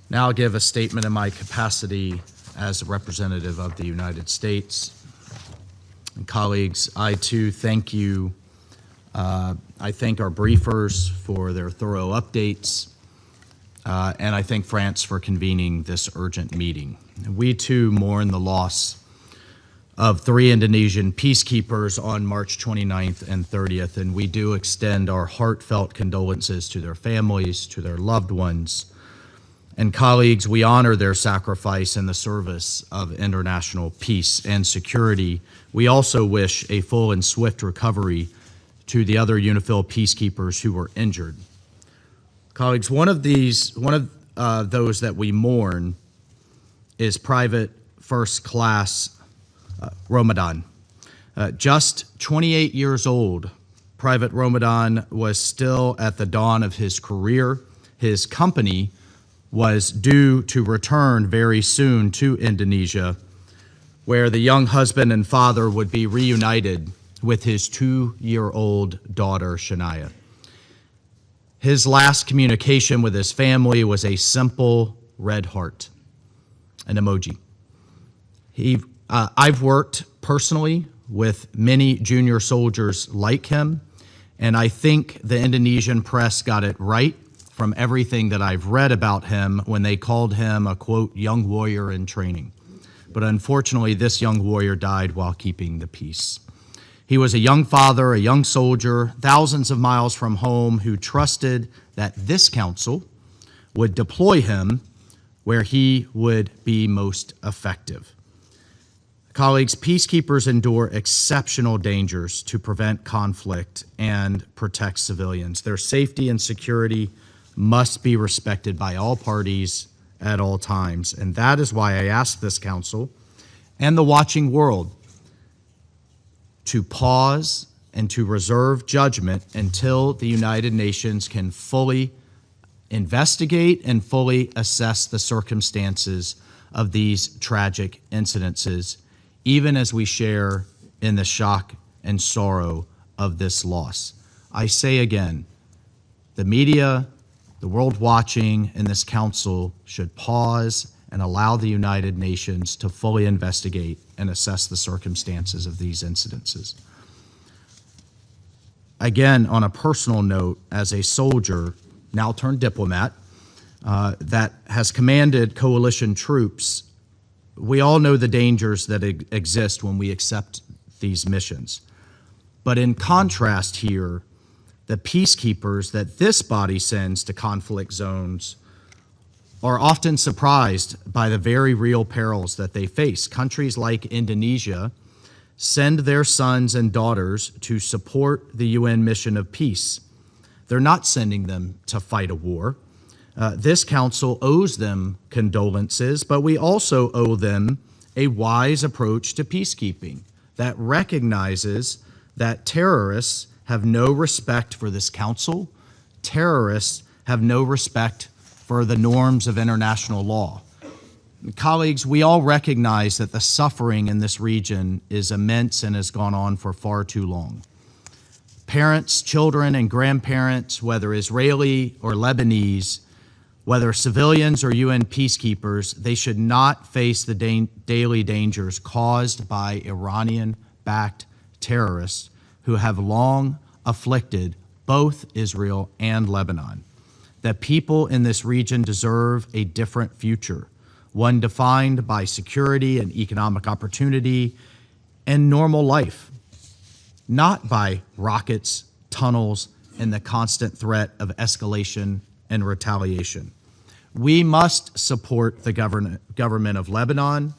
now give a statement in my capacity as a representative of the United States. And colleagues, I too thank you. I thank our briefers for their thorough updates, and I thank France for convening this urgent meeting. We too mourn the loss of 3 Indonesian peacekeepers on March 29th and 30th, and we do extend our heartfelt condolences to their families, to their loved ones. And colleagues, we honor their sacrifice in the service of international peace and security. We also wish a full and swift recovery to the other UNIFIL peacekeepers who were injured. Colleagues, one of those that we mourn is Private First Class Ramadan. Just 28 years old, Private Ramadan was still at the dawn of his career. His company was due to return very soon to Indonesia, where the young husband and father would be reunited with his 2-year-old daughter, Shania. His last communication with his family was a simple red heart. an emoji. I've worked personally with many junior soldiers like him, and I think the Indonesian press got it right from everything that I've read about him when they called him a, quote, young warrior in training. But unfortunately, this young warrior died while keeping the peace. He was a young father, a young soldier, thousands of miles from home, who trusted that this council would deploy him where he would be most effective. Colleagues, peacekeepers endure exceptional dangers to prevent conflict and protect civilians. Their safety and security must be respected by all parties at all times. And that is why I ask this council and the watching world to pause and to reserve judgment until the United Nations can fully investigate and fully assess the circumstances of these tragic incidences, even as we share in the shock and sorrow of this loss. I say again, the media, the world watching, and this council should pause and allow the United Nations to fully investigate and assess the circumstances of these incidences. Again, on a personal note, as a soldier, now turned diplomat, that has commanded coalition troops, we all know the dangers that exist when we accept these missions. But in contrast here, the peacekeepers that this body sends to conflict zones are often surprised by the very real perils that they face. Countries like Indonesia send their sons and daughters to support the UN mission of peace. They're not sending them to fight a war. This council owes them condolences, but we also owe them a wise approach to peacekeeping that recognizes that terrorists have no respect for this council. Terrorists have no respect for the norms of international law. Colleagues, we all recognize that the suffering in this region is immense and has gone on for far too long. Parents, children, and grandparents, whether Israeli or Lebanese, whether civilians or UN peacekeepers, they should not face the daily dangers caused by Iranian-backed terrorists who have long afflicted both Israel and Lebanon. The people in this region deserve a different future, one defined by security and economic opportunity and normal life, not by rockets, tunnels, and the constant threat of escalation and retaliation. We must support the government of Lebanon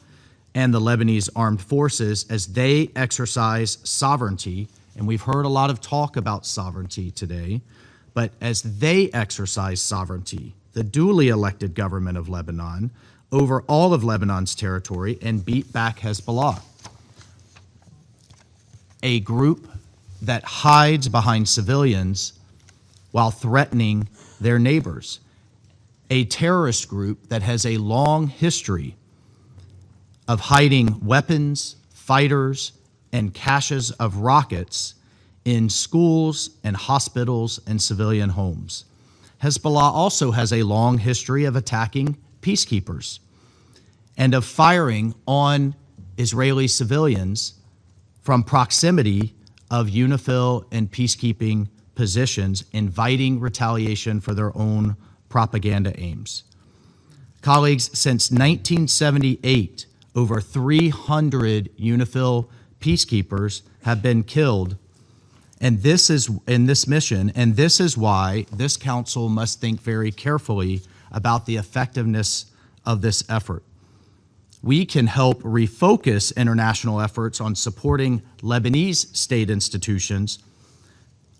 and the Lebanese armed forces as they exercise sovereignty, and we've heard a lot of talk about sovereignty today, but as they exercise sovereignty, the duly elected government of Lebanon, over all of Lebanon's territory and beat back Hezbollah, a group that hides behind civilians while threatening their neighbors, a terrorist group that has a long history of hiding weapons, fighters, and caches of rockets in schools and hospitals and civilian homes. Hezbollah also has a long history of attacking peacekeepers and of firing on Israeli civilians from proximity of UNIFIL and peacekeeping positions, inviting retaliation for their own propaganda aims. Colleagues, since 1978, over 300 UNIFIL peacekeepers have been killed in this mission, and this is why this council must think very carefully about the effectiveness of this effort. We can help refocus international efforts on supporting Lebanese state institutions,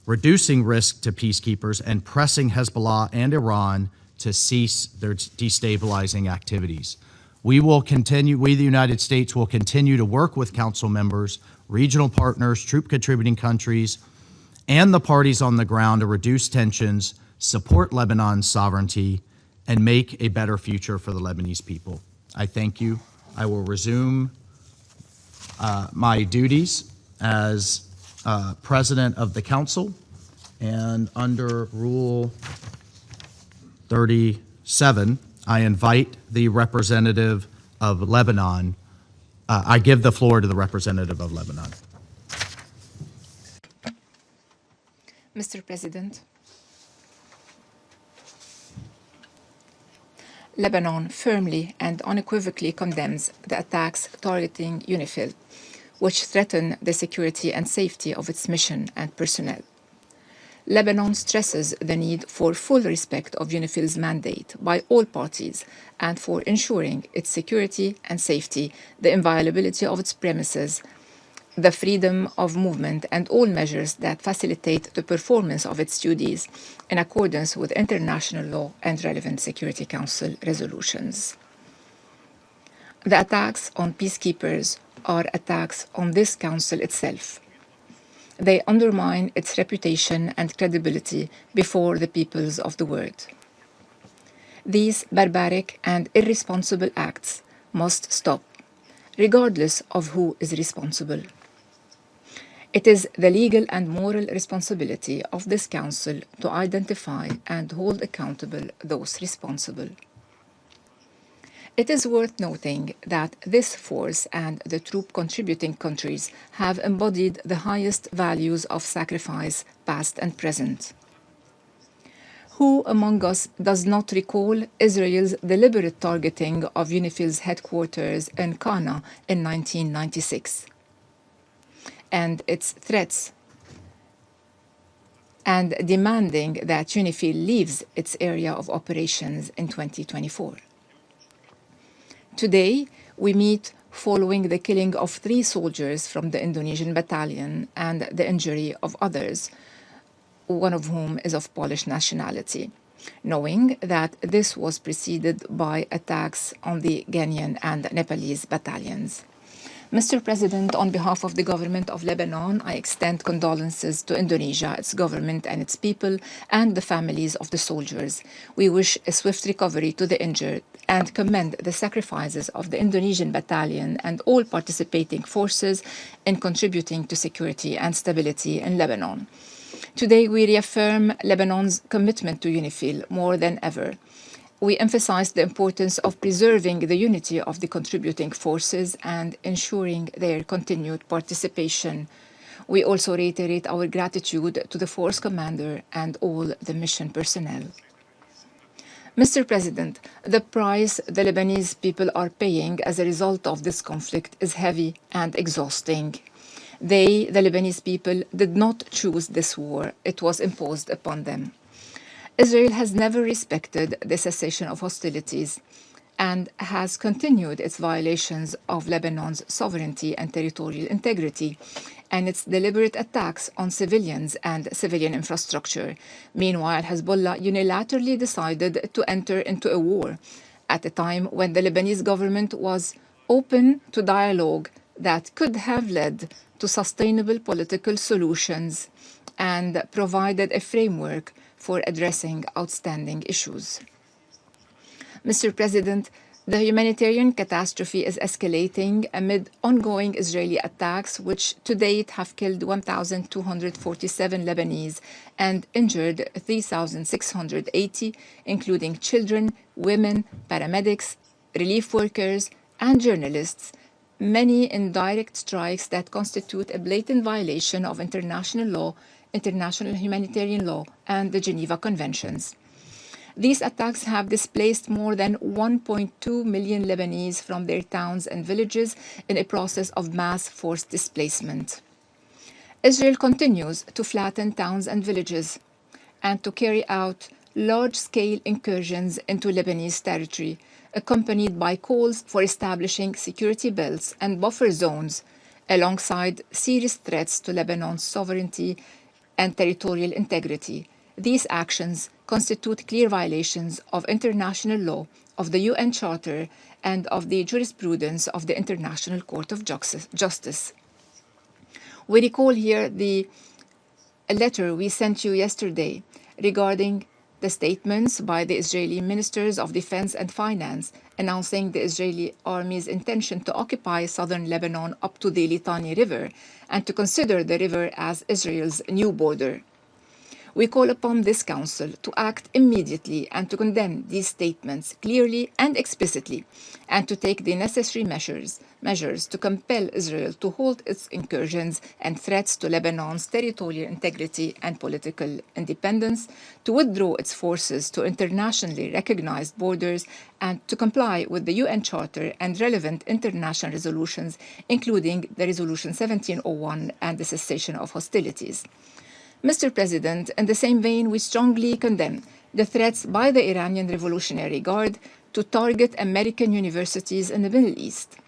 reducing risk to peacekeepers, and pressing Hezbollah and Iran to cease their destabilizing activities. We, the United States, will continue to work with council members, regional partners, troop contributing countries, and the parties on the ground to reduce tensions, support Lebanon's sovereignty, and make a better future for the Lebanese people. I thank you. I will resume my duties as President of the Council, and under Rule 37, I invite the representative of Lebanon. I give the floor to the representative of Lebanon. Mr. President, Lebanon firmly and unequivocally condemns the attacks targeting UNIFIL, which threaten the security and safety of its mission and personnel. Lebanon stresses the need for full respect of UNIFIL's mandate by all parties and for ensuring its security and safety, the inviolability of its premises, the freedom of movement, and all measures that facilitate the performance of its duties in accordance with international law and relevant Security Council resolutions. The attacks on peacekeepers are attacks on this Council itself. They undermine its reputation and credibility before the peoples of the world. These barbaric and irresponsible acts must stop, regardless of who is responsible. It is the legal and moral responsibility of this Council to identify and hold accountable those responsible. It is worth noting that this force and the troop-contributing countries have embodied the highest values of sacrifice, past and present. Who among us does not recall Israel's deliberate targeting of UNIFIL's headquarters in Qana in 1996? And its threats, and demanding that UNIFIL leaves its area of operations in 2024. Today, we meet following the killing of 3 soldiers from the Indonesian battalion and the injury of others, one of whom is of Polish nationality, knowing that this was preceded by attacks on the Ghanaian and Nepalese battalions. Mr. President, on behalf of the government of Lebanon, I extend condolences to Indonesia, its government and its people, and the families of the soldiers. We wish a swift recovery to the injured and commend the sacrifices of the Indonesian battalion and all participating forces in contributing to security and stability in Lebanon. Today, we reaffirm Lebanon's commitment to UNIFIL more than ever. We emphasize the importance of preserving the unity of the contributing forces and ensuring their continued participation. We also reiterate our gratitude to the force commander and all the mission personnel. Mr. President, the price the Lebanese people are paying as a result of this conflict is heavy and exhausting. They, the Lebanese people, did not choose this war. It was imposed upon them. Israel has never respected the cessation of hostilities and has continued its violations of Lebanon's sovereignty and territorial integrity and its deliberate attacks on civilians and civilian infrastructure. Meanwhile, Hezbollah unilaterally decided to enter into a war at a time when the Lebanese government was open to dialogue that could have led to sustainable political solutions and provided a framework for addressing outstanding issues. Mr. President, the humanitarian catastrophe is escalating amid ongoing Israeli attacks, which to date have killed 1,247 Lebanese and injured 3,680, including children, women, paramedics, relief workers, and journalists, many in direct strikes that constitute a blatant violation of international law, international humanitarian law, and the Geneva Conventions. These attacks have displaced more than 1.2 million Lebanese from their towns and villages in a process of mass forced displacement. Israel continues to flatten towns and villages and to carry out large-scale incursions into Lebanese territory, accompanied by calls for establishing security belts and buffer zones, alongside serious threats to Lebanon's sovereignty and territorial integrity. These actions constitute clear violations of international law, of the UN Charter, and of the jurisprudence of the International Court of Justice. We recall here a letter we sent you yesterday regarding the statements by the Israeli Ministers of Defense and Finance announcing the Israeli army's intention to occupy southern Lebanon up to the Litani River and to consider the river as Israel's new border. We call upon this Council to act immediately and to condemn these statements clearly and explicitly, and to take the necessary measures to compel Israel to halt its incursions and threats to Lebanon's territorial integrity and political independence, to withdraw its forces to internationally recognized borders, and to comply with the UN Charter and relevant international resolutions, including the Resolution 1701 and the cessation of hostilities. Mr. President, in the same vein, we strongly condemn the threats by the Iranian Revolutionary Guard to target American universities in the Middle East,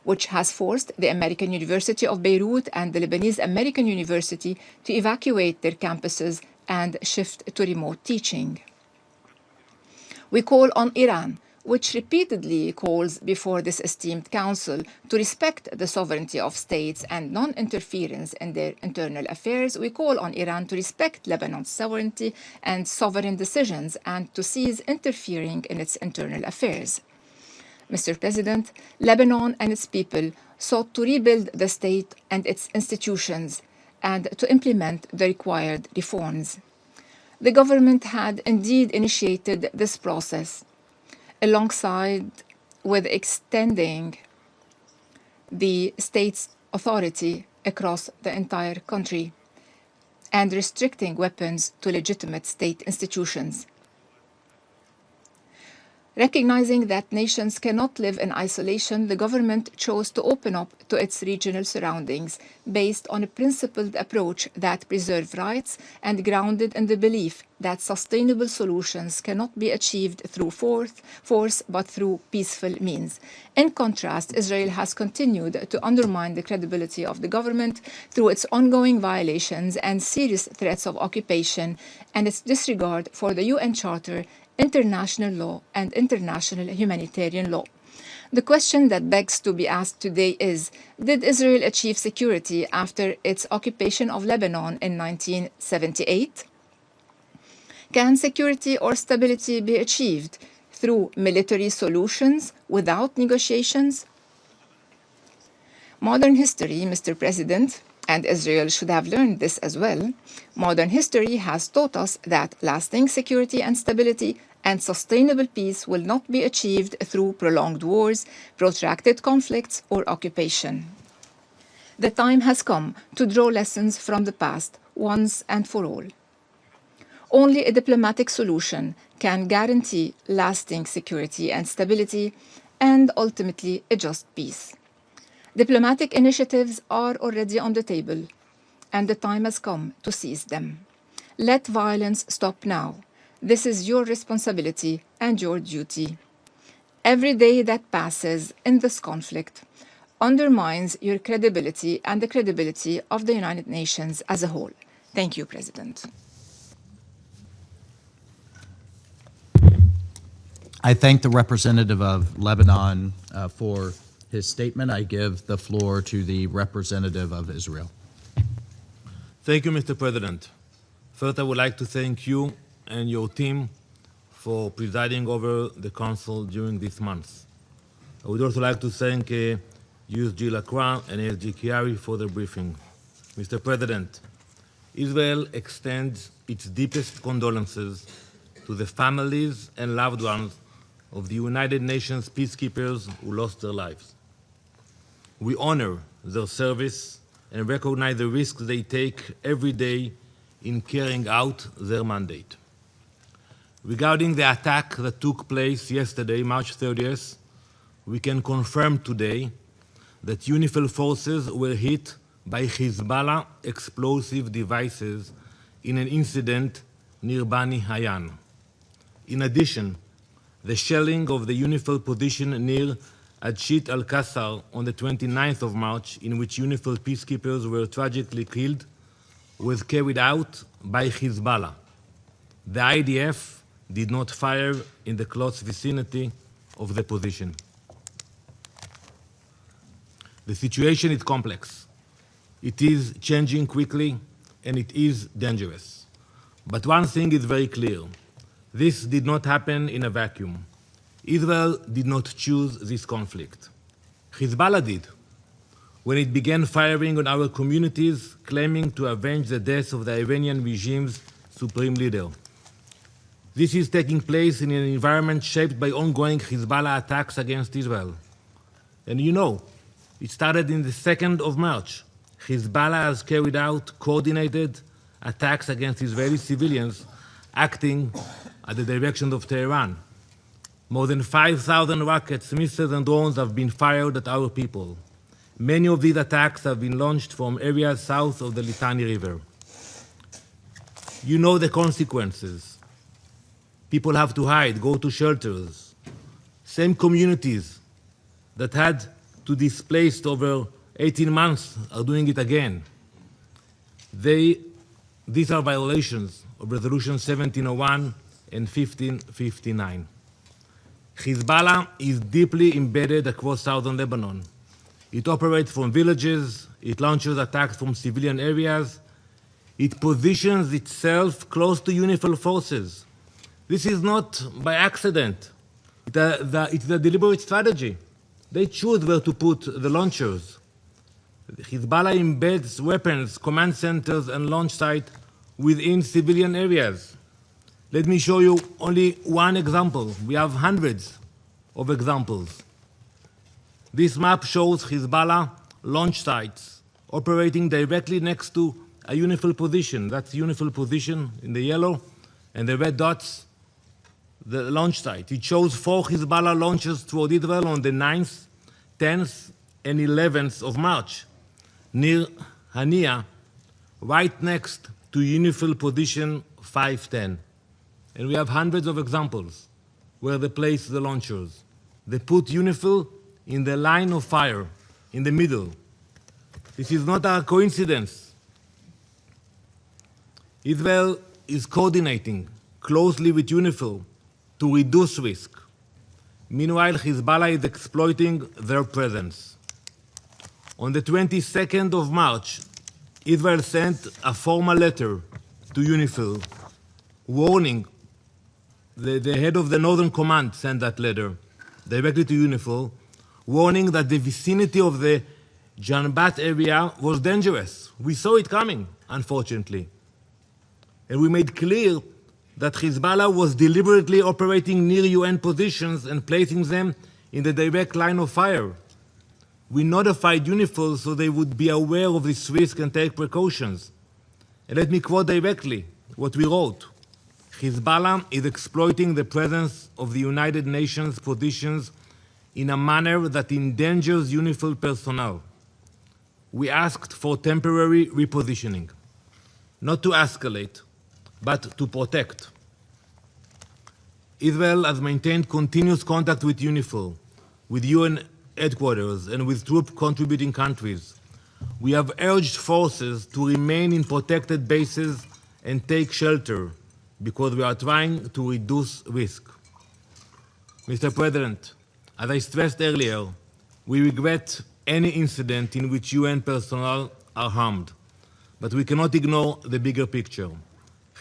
which has forced the American University of Beirut and the Lebanese American University to evacuate their campuses and shift to remote teaching. We call on Iran, which repeatedly calls before this esteemed Council to respect the sovereignty of states and non-interference in their internal affairs. We call on Iran to respect Lebanon's sovereignty and sovereign decisions and to cease interfering in its internal affairs. Mr. President, Lebanon and its people sought to rebuild the state and its institutions and to implement the required reforms. The government had indeed initiated this process, alongside with extending the state's authority across the entire country and restricting weapons to legitimate state institutions. Recognizing that nations cannot live in isolation, the government chose to open up to its regional surroundings based on a principled approach that preserves rights and grounded in the belief that sustainable solutions cannot be achieved through force but through peaceful means. In contrast, Israel has continued to undermine the credibility of the government through its ongoing violations and serious threats of occupation and its disregard for the UN Charter, international law, and international humanitarian law. The question that begs to be asked today is, did Israel achieve security after its occupation of Lebanon in 1978? Can security or stability be achieved through military solutions without negotiations? Modern history, Mr. President, and Israel should have learned this as well, modern history has taught us that lasting security and stability and sustainable peace will not be achieved through prolonged wars, protracted conflicts, or occupation. The time has come to draw lessons from the past once and for all. Only a diplomatic solution can guarantee lasting security and stability and ultimately a just peace. Diplomatic initiatives are already on the table, and the time has come to seize them. Let violence stop now. This is your responsibility and your duty. Every day that passes in this conflict undermines your credibility and the credibility of the United Nations as a whole. Thank you, President. I thank the representative of Lebanon for his statement. I give the floor to the representative of Israel. Thank you, Mr. President. First, I would like to thank you and your team for presiding over the Council during this month. I would also like to thank USG Lacroy and ASG Chiari for their briefing. Mr. President, Israel extends its deepest condolences to the families and loved ones of the United Nations peacekeepers who lost their lives. We honor their service and recognize the risks they take every day in carrying out their mandate. Regarding the attack that took place yesterday, March 30th, we can confirm today that UNIFIL forces were hit by Hezbollah explosive devices in an incident near Bani Hayan. In addition, the shelling of the UNIFIL position near Adshit al-Qasar on the 29th of March, in which UNIFIL peacekeepers were tragically killed, was carried out by Hezbollah. The IDF did not fire in the close vicinity of the position. The situation is complex. It is changing quickly, and it is dangerous. But one thing is very clear. This did not happen in a vacuum. Israel did not choose this conflict. Hezbollah did. When it began firing on our communities, claiming to avenge the death of the Iranian regime's supreme leader. This is taking place in an environment shaped by ongoing Hezbollah attacks against Israel. And you know, it started in the 2nd of March. Hezbollah has carried out coordinated attacks against Israeli civilians acting at the direction of Tehran. More than 5,000 rockets, missiles, and drones have been fired at our people. Many of these attacks have been launched from areas south of the Litani River. You know the consequences. People have to hide, go to shelters. Same communities that had to displace over 18 months are doing it again. These are violations of Resolution 1701 and 1559. Hezbollah is deeply embedded across southern Lebanon. It operates from villages, it launches attacks from civilian areas, it positions itself close to UNIFIL forces. This is not by accident. It's a deliberate strategy. They choose where to put the launchers. Hezbollah embeds weapons, command centers, and launch sites within civilian areas. Let me show you only one example. We have hundreds of examples. This map shows Hezbollah launch sites operating directly next to a UNIFIL position. That's UNIFIL position in the yellow, and the red dots, the launch site. It shows 4 Hezbollah launches toward Israel on the 9th, 10th, and 11th of March, near Hania, right next to UNIFIL position 510. And we have hundreds of examples where they place the launchers. They put UNIFIL in the line of fire, in the middle. This is not a coincidence. Israel is coordinating closely with UNIFIL to reduce risk. Meanwhile, Hezbollah is exploiting their presence. On the 22nd of March, Israel sent a formal letter to UNIFIL warning. The head of the Northern Command sent that letter directly to UNIFIL, warning that the vicinity of the Janbat area was dangerous. We saw it coming, unfortunately. And we made clear that Hezbollah was deliberately operating near UN positions and placing them in the direct line of fire. We notified UNIFIL so they would be aware of this risk and take precautions. And let me quote directly what we wrote. Hezbollah is exploiting the presence of the United Nations positions in a manner that endangers UNIFIL personnel. We asked for temporary repositioning, not to escalate, but to protect. Israel has maintained continuous contact with UNIFIL, with UN headquarters, and with troop-contributing countries. We have urged forces to remain in protected bases and take shelter, because we are trying to reduce risk. Mr. President, as I stressed earlier, we regret any incident in which UN personnel are harmed, but we cannot ignore the bigger picture.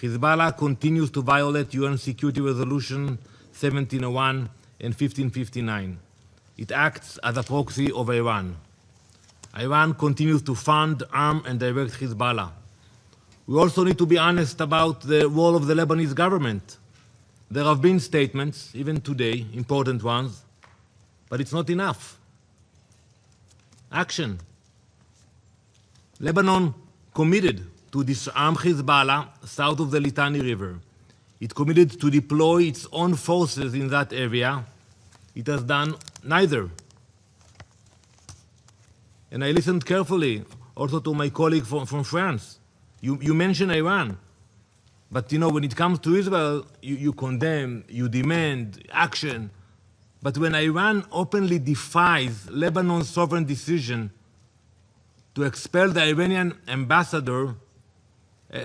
Hezbollah continues to violate UN Security Resolution 1701 and 1559. It acts as a proxy of Iran. Iran continues to fund, arm, and direct Hezbollah. We also need to be honest about the role of the Lebanese government. There have been statements, even today, important ones, but it's not enough. Action. Lebanon committed to disarm Hezbollah south of the Litani River. It committed to deploy its own forces in that area. It has done neither. And I listened carefully also to my colleague from France. You mentioned Iran, but you know, when it comes to Israel, you condemn, you demand action. But when Iran openly defies Lebanon's sovereign decision to expel the Iranian ambassador,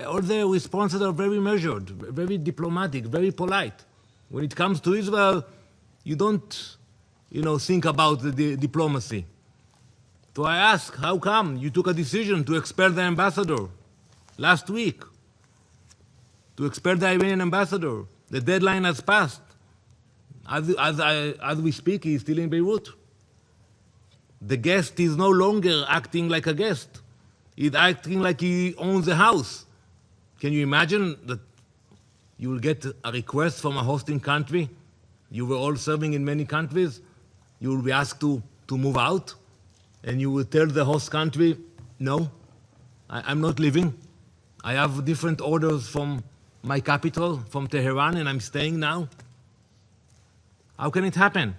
all their responses are very measured, very diplomatic, very polite. When it comes to Israel, you don't, think about the diplomacy. So I ask, how come you took a decision to expel the ambassador last week? To expel the Iranian ambassador. The deadline has passed. As we speak, he is still in Beirut. The guest is no longer acting like a guest. He's acting like he owns the house. Can you imagine that you will get a request from a hosting country. You were all serving in many countries. You will be asked to move out, and you will tell the host country, no, I'm not leaving. I have different orders from my capital, from Tehran, and I'm staying now. How can it happen?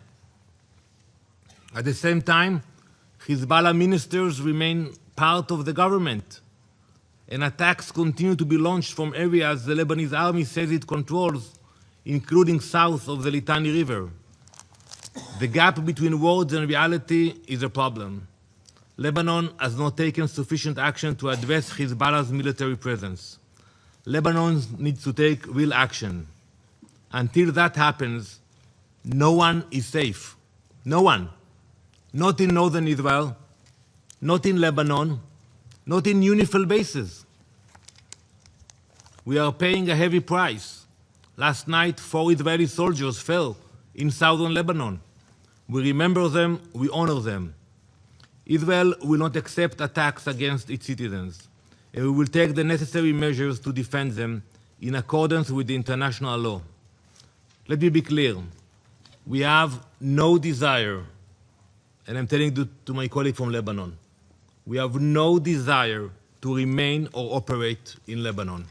At the same time, Hezbollah ministers remain part of the government, and attacks continue to be launched from areas the Lebanese army says it controls, including south of the Litani River. The gap between words and reality is a problem. Lebanon has not taken sufficient action to address Hezbollah's military presence. Lebanon needs to take real action. Until that happens, no one is safe. No one. Not in northern Israel, not in Lebanon, not in UNIFIL bases. We are paying a heavy price. Last night, 4 Israeli soldiers fell in southern Lebanon. We remember them, we honor them. Israel will not accept attacks against its citizens, and we will take the necessary measures to defend them in accordance with the international law. Let me be clear. We have no desire, and I'm telling to my colleague from Lebanon, we have no desire to remain or operate in Lebanon.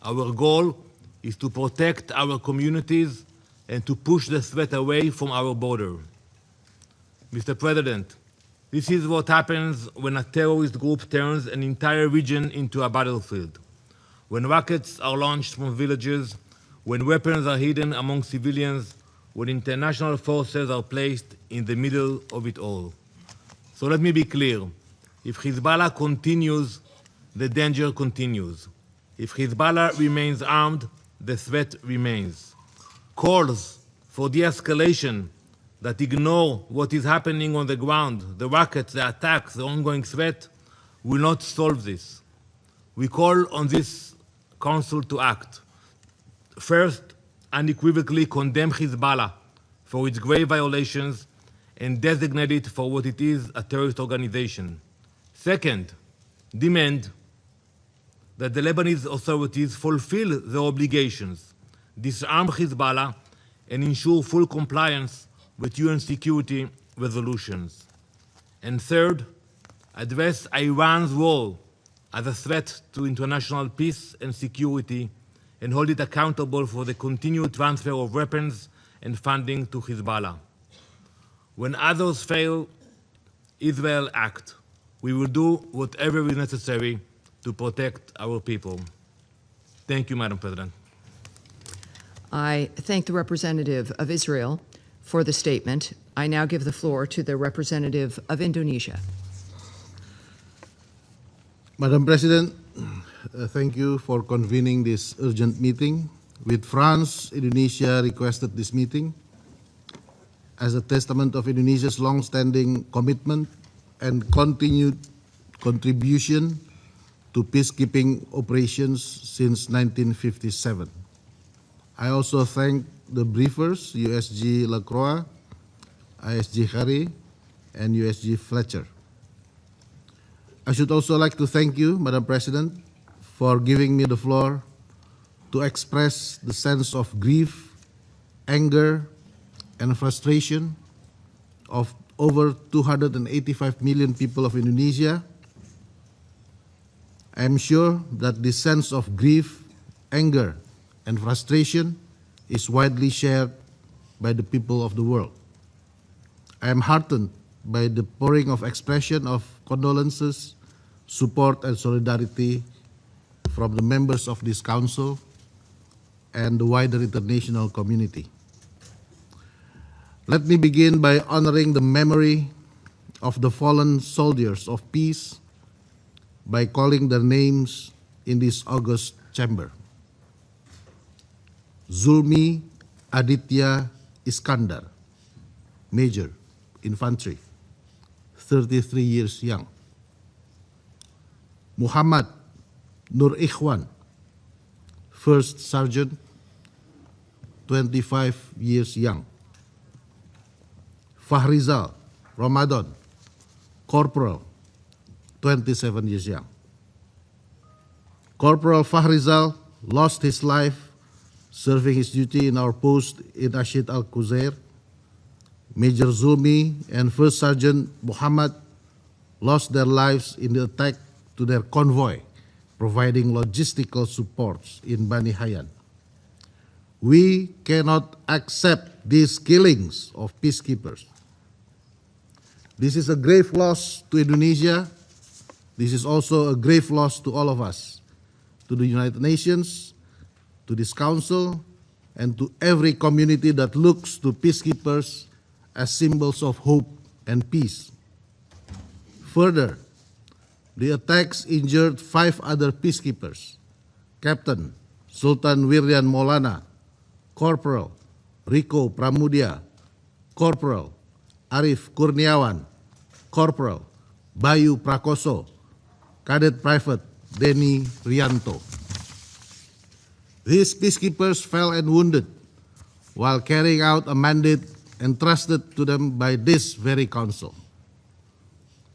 Our goal is to protect our communities and to push the threat away from our border. Mr. President, this is what happens when a terrorist group turns an entire region into a battlefield. When rockets are launched from villages, when weapons are hidden among civilians, when international forces are placed in the middle of it all. So let me be clear. If Hezbollah continues, the danger continues. If Hezbollah remains armed, the threat remains. Calls for de-escalation that ignore what is happening on the ground, the rockets, the attacks, the ongoing threat, will not solve this. We call on this Council to act. First, unequivocally condemn Hezbollah for its grave violations and designate it for what it is, a terrorist organization. Second, demand that the Lebanese authorities fulfill their obligations, disarm Hezbollah, and ensure full compliance with UN security resolutions. And third, address Iran's role as a threat to international peace and security and hold it accountable for the continued transfer of weapons and funding to Hezbollah. When others fail, Israel act. We will do whatever is necessary to protect our people. Thank you, Madam President. I thank the representative of Israel for the statement. I now give the floor to the representative of Indonesia. Madam President, thank you for convening this urgent meeting. With France, Indonesia requested this meeting as a testament of Indonesia's long-standing commitment and continued contribution to peacekeeping operations since 1957. I also thank the briefers, USG Lacroy, ISG Hareri, and USG Fletcher. I should also like to thank you, Madam President, for giving me the floor to express the sense of grief, anger, and frustration of over 285 million people of Indonesia. I am sure that this sense of grief, anger, and frustration is widely shared by the people of the world. I am heartened by the pouring of expression of condolences, support, and solidarity from the members of this Council and the wider international community. Let me begin by honoring the memory of the fallen soldiers of peace by calling their names in this august chamber. Zulmi Aditya Iskandar, Major, Infantry, 33 years young. Muhammad Nur Ikhwan, First Sergeant, 25 years young. Fahrizal Ramadan, Corporal, 27 years young. Corporal Fahrizal lost his life serving his duty in our post in Ashid al-Quzair. Major Zulmi and First Sergeant Muhammad lost their lives in the attack to their convoy, providing logistical supports in Bani Hayyan. We cannot accept these killings of peacekeepers. This is a grave loss to Indonesia. This is also a grave loss to all of us, to the United Nations, to this Council, and to every community that looks to peacekeepers as symbols of hope and peace. Further, the attacks injured 5 other peacekeepers: Captain Sultan Wiryan Maulana, Corporal Rico Pramudia, Corporal Arif Kurniawan, Corporal Bayu Prakoso, Cadet Private Denny Rianto. These peacekeepers fell and wounded while carrying out a mandate entrusted to them by this very Council.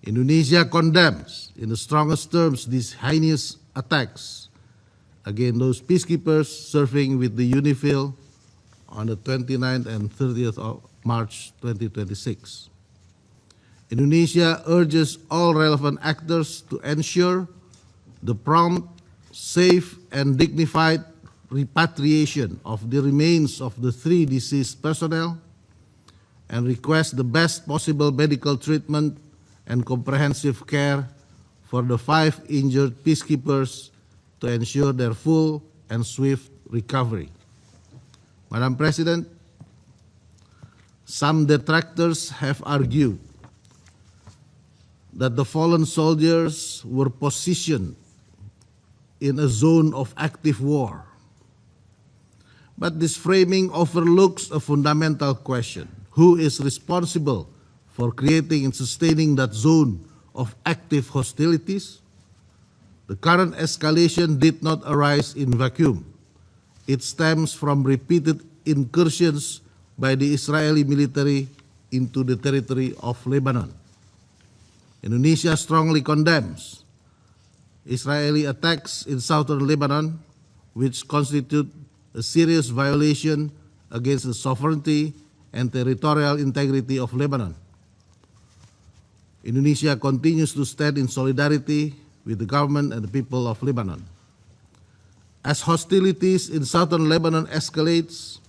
Indonesia condemns in the strongest terms these heinous attacks against those peacekeepers serving with the UNIFIL on the 29th and 30th of March 2026. Indonesia urges all relevant actors to ensure the prompt, safe, and dignified repatriation of the remains of the 3 deceased personnel and requests the best possible medical treatment and comprehensive care for the 5 injured peacekeepers to ensure their full and swift recovery. Madam President, some detractors have argued that the fallen soldiers were positioned in a zone of active war. But this framing overlooks a fundamental question: who is responsible for creating and sustaining that zone of active hostilities? The current escalation did not arise in vacuum. It stems from repeated incursions by the Israeli military into the territory of Lebanon. Indonesia strongly condemns Israeli attacks in southern Lebanon, which constitute a serious violation against the sovereignty and territorial integrity of Lebanon. Indonesia continues to stand in solidarity with the government and the people of Lebanon. As hostilities in southern Lebanon escalates,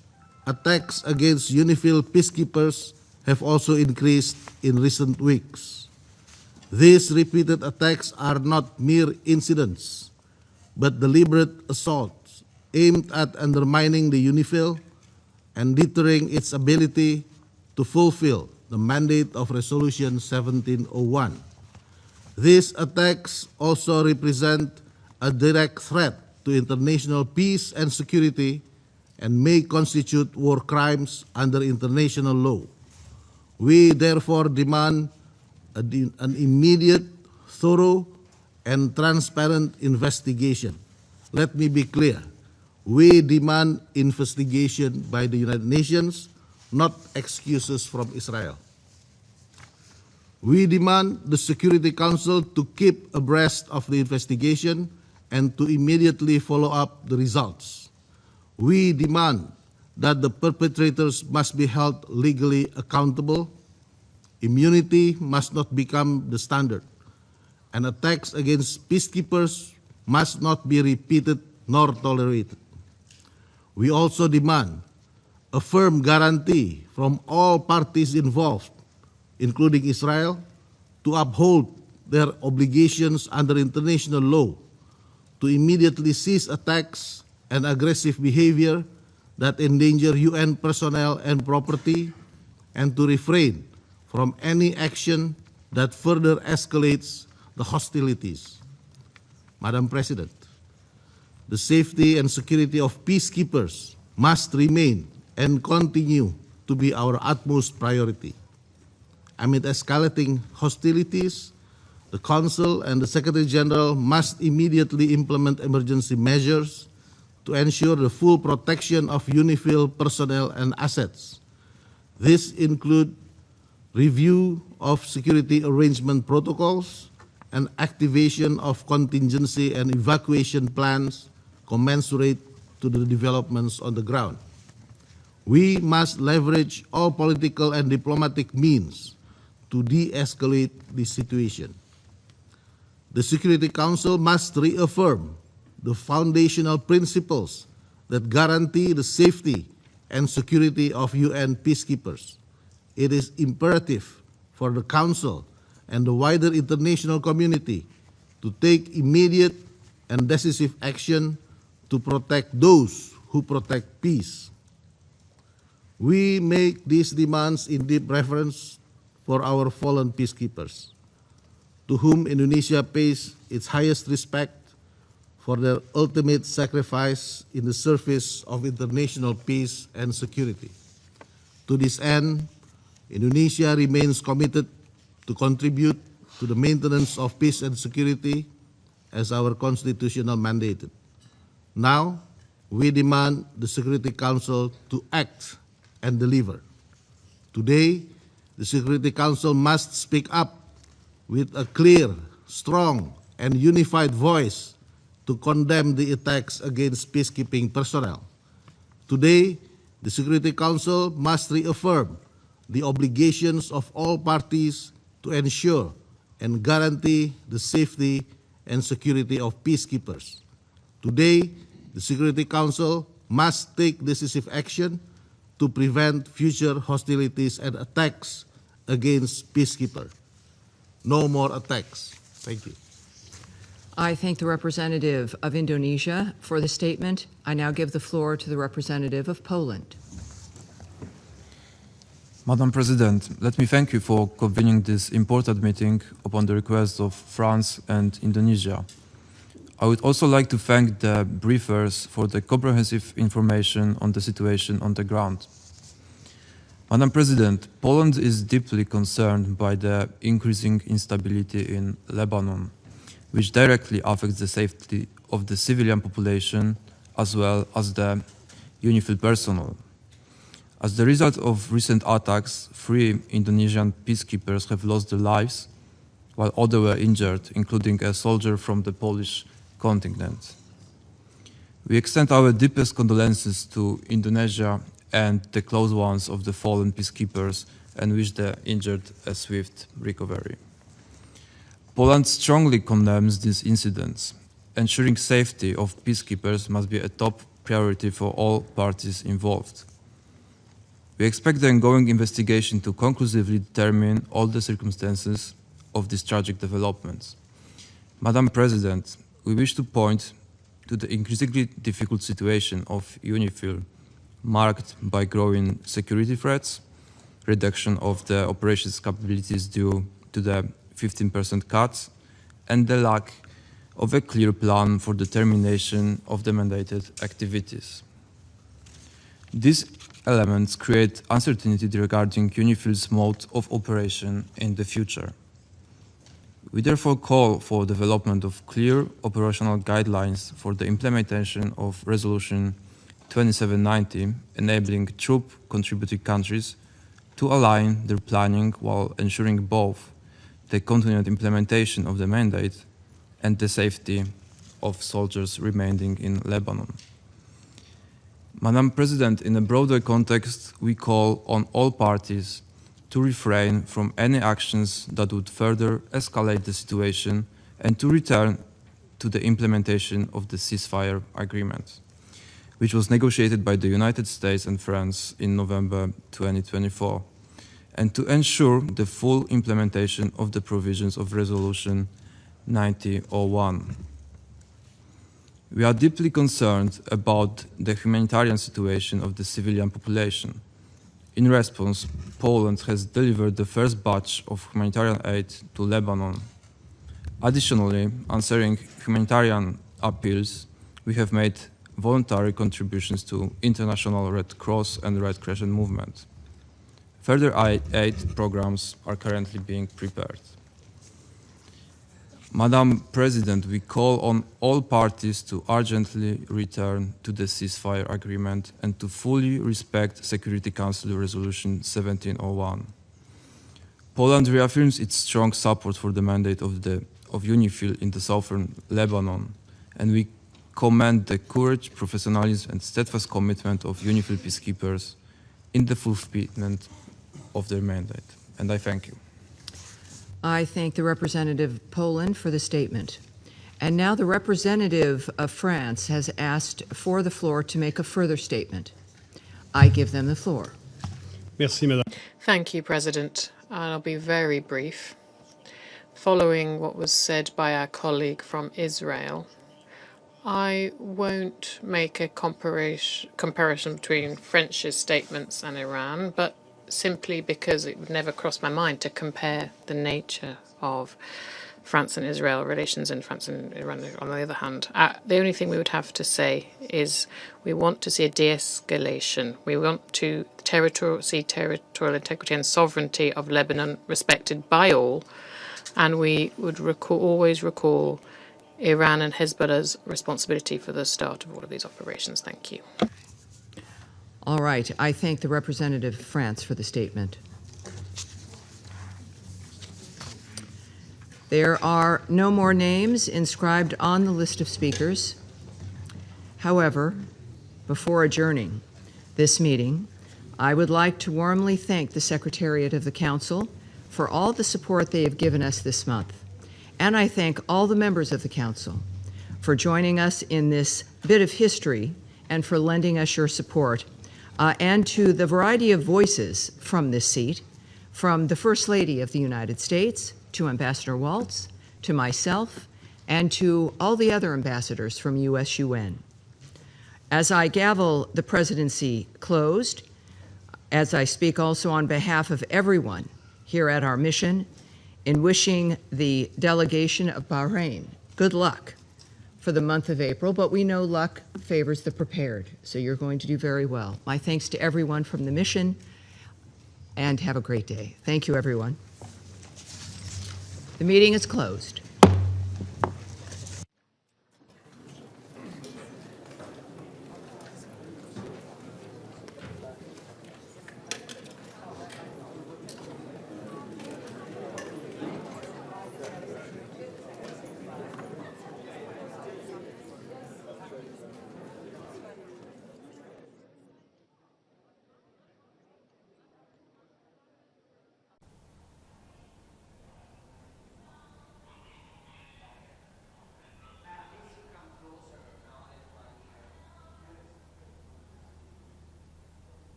attacks against UNIFIL peacekeepers have also increased in recent weeks. These repeated attacks are not mere incidents, but deliberate assaults aimed at undermining the UNIFIL and deterring its ability to fulfill the mandate of Resolution 1701. These attacks also represent a direct threat to international peace and security and may constitute war crimes under international law. We therefore demand an immediate, thorough, and transparent investigation. Let me be clear. We demand investigation by the United Nations, not excuses from Israel. We demand the Security Council to keep abreast of the investigation and to immediately follow up the results. We demand that the perpetrators must be held legally accountable. Immunity must not become the standard, and attacks against peacekeepers must not be repeated nor tolerated. We also demand a firm guarantee from all parties involved, including Israel, to uphold their obligations under international law, to immediately cease attacks and aggressive behavior that endanger UN personnel and property, and to refrain from any action that further escalates the hostilities. Madam President, the safety and security of peacekeepers must remain and continue to be our utmost priority. Amid escalating hostilities, the Council and the Secretary General must immediately implement emergency measures to ensure the full protection of UNIFIL personnel and assets. This includes review of security arrangement protocols and activation of contingency and evacuation plans commensurate to the developments on the ground. We must leverage all political and diplomatic means to de-escalate this situation. The Security Council must reaffirm the foundational principles that guarantee the safety and security of UN peacekeepers. It is imperative for the Council and the wider international community to take immediate and decisive action to protect those who protect peace. We make these demands in deep reverence for our fallen peacekeepers, to whom Indonesia pays its highest respect for their ultimate sacrifice in the service of international peace and security. To this end, Indonesia remains committed to contribute to the maintenance of peace and security as our constitutional mandated. Now, we demand the Security Council to act and deliver. Today, the Security Council must speak up with a clear, strong, and unified voice to condemn the attacks against peacekeeping personnel. Today, the Security Council must reaffirm the obligations of all parties to ensure and guarantee the safety and security of peacekeepers. Today, the Security Council must take decisive action to prevent future hostilities and attacks against peacekeepers. No more attacks. Thank you. I thank the representative of Indonesia for the statement. I now give the floor to the representative of Poland. Madam President, let me thank you for convening this important meeting upon the request of France and Indonesia. I would also like to thank the briefers for the comprehensive information on the situation on the ground. Madam President, Poland is deeply concerned by the increasing instability in Lebanon, which directly affects the safety of the civilian population as well as the UNIFIL personnel. As the result of recent attacks, 3 Indonesian peacekeepers have lost their lives, while others were injured, including a soldier from the Polish contingent. We extend our deepest condolences to Indonesia and the close ones of the fallen peacekeepers and wish the injured a swift recovery. Poland strongly condemns these incidents. Ensuring safety of peacekeepers must be a top priority for all parties involved. We expect the ongoing investigation to conclusively determine all the circumstances of these tragic developments. Madam President, we wish to point to the increasingly difficult situation of UNIFIL, marked by growing security threats, reduction of the operations capabilities due to the 15% cuts, and the lack of a clear plan for the termination of the mandated activities. These elements create uncertainty regarding UNIFIL's mode of operation in the future. We therefore call for development of clear operational guidelines for the implementation of Resolution 2790, enabling troop contributing countries to align their planning while ensuring both the continued implementation of the mandate and the safety of soldiers remaining in Lebanon. Madam President, in a broader context, we call on all parties to refrain from any actions that would further escalate the situation and to return to the implementation of the ceasefire agreement, which was negotiated by the United States and France in November 2024, and to ensure the full implementation of the provisions of Resolution 9001. We are deeply concerned about the humanitarian situation of the civilian population. In response, Poland has delivered the first batch of humanitarian aid to Lebanon. Additionally, answering humanitarian appeals, we have made voluntary contributions to International Red Cross and Red Crescent movement. Further aid programs are currently being prepared. Madam President, we call on all parties to urgently return to the ceasefire agreement and to fully respect Security Council Resolution 1701. Poland reaffirms its strong support for the mandate of UNIFIL in the southern Lebanon, and we commend the courage, professionalism, and steadfast commitment of UNIFIL peacekeepers in the fulfillment of their mandate. And I thank you. I thank the representative of Poland for the statement. And now the representative of France has asked for the floor to make a further statement. I give them the floor. Merci, Madame. Thank you, President. I'll be very brief. Following what was said by our colleague from Israel, I won't make a comparison between French's statements and Iran, but simply because it would never cross my mind to compare the nature of France and Israel relations and France and Iran on the other hand. The only thing we would have to say is we want to see a de-escalation. We want to see territorial integrity and sovereignty of Lebanon respected by all, and we would always recall Iran and Hezbollah's responsibility for the start of all of these operations. Thank you. All right. I thank the representative of France for the statement. There are no more names inscribed on the list of speakers. However, before adjourning this meeting, I would like to warmly thank the Secretariat of the Council for all the support they have given us this month. And I thank all the members of the Council for joining us in this bit of history and for lending us your support, and to the variety of voices from this seat, from the First Lady of the United States, to Ambassador Waltz, to myself, and to all the other ambassadors from USUN. As I gavel the presidency closed, as I speak also on behalf of everyone here at our mission, in wishing the delegation of Bahrain good luck for the month of April, but we know luck favors the prepared, so you're going to do very well. My thanks to everyone from the mission, and have a great day. Thank you, everyone. The meeting is closed.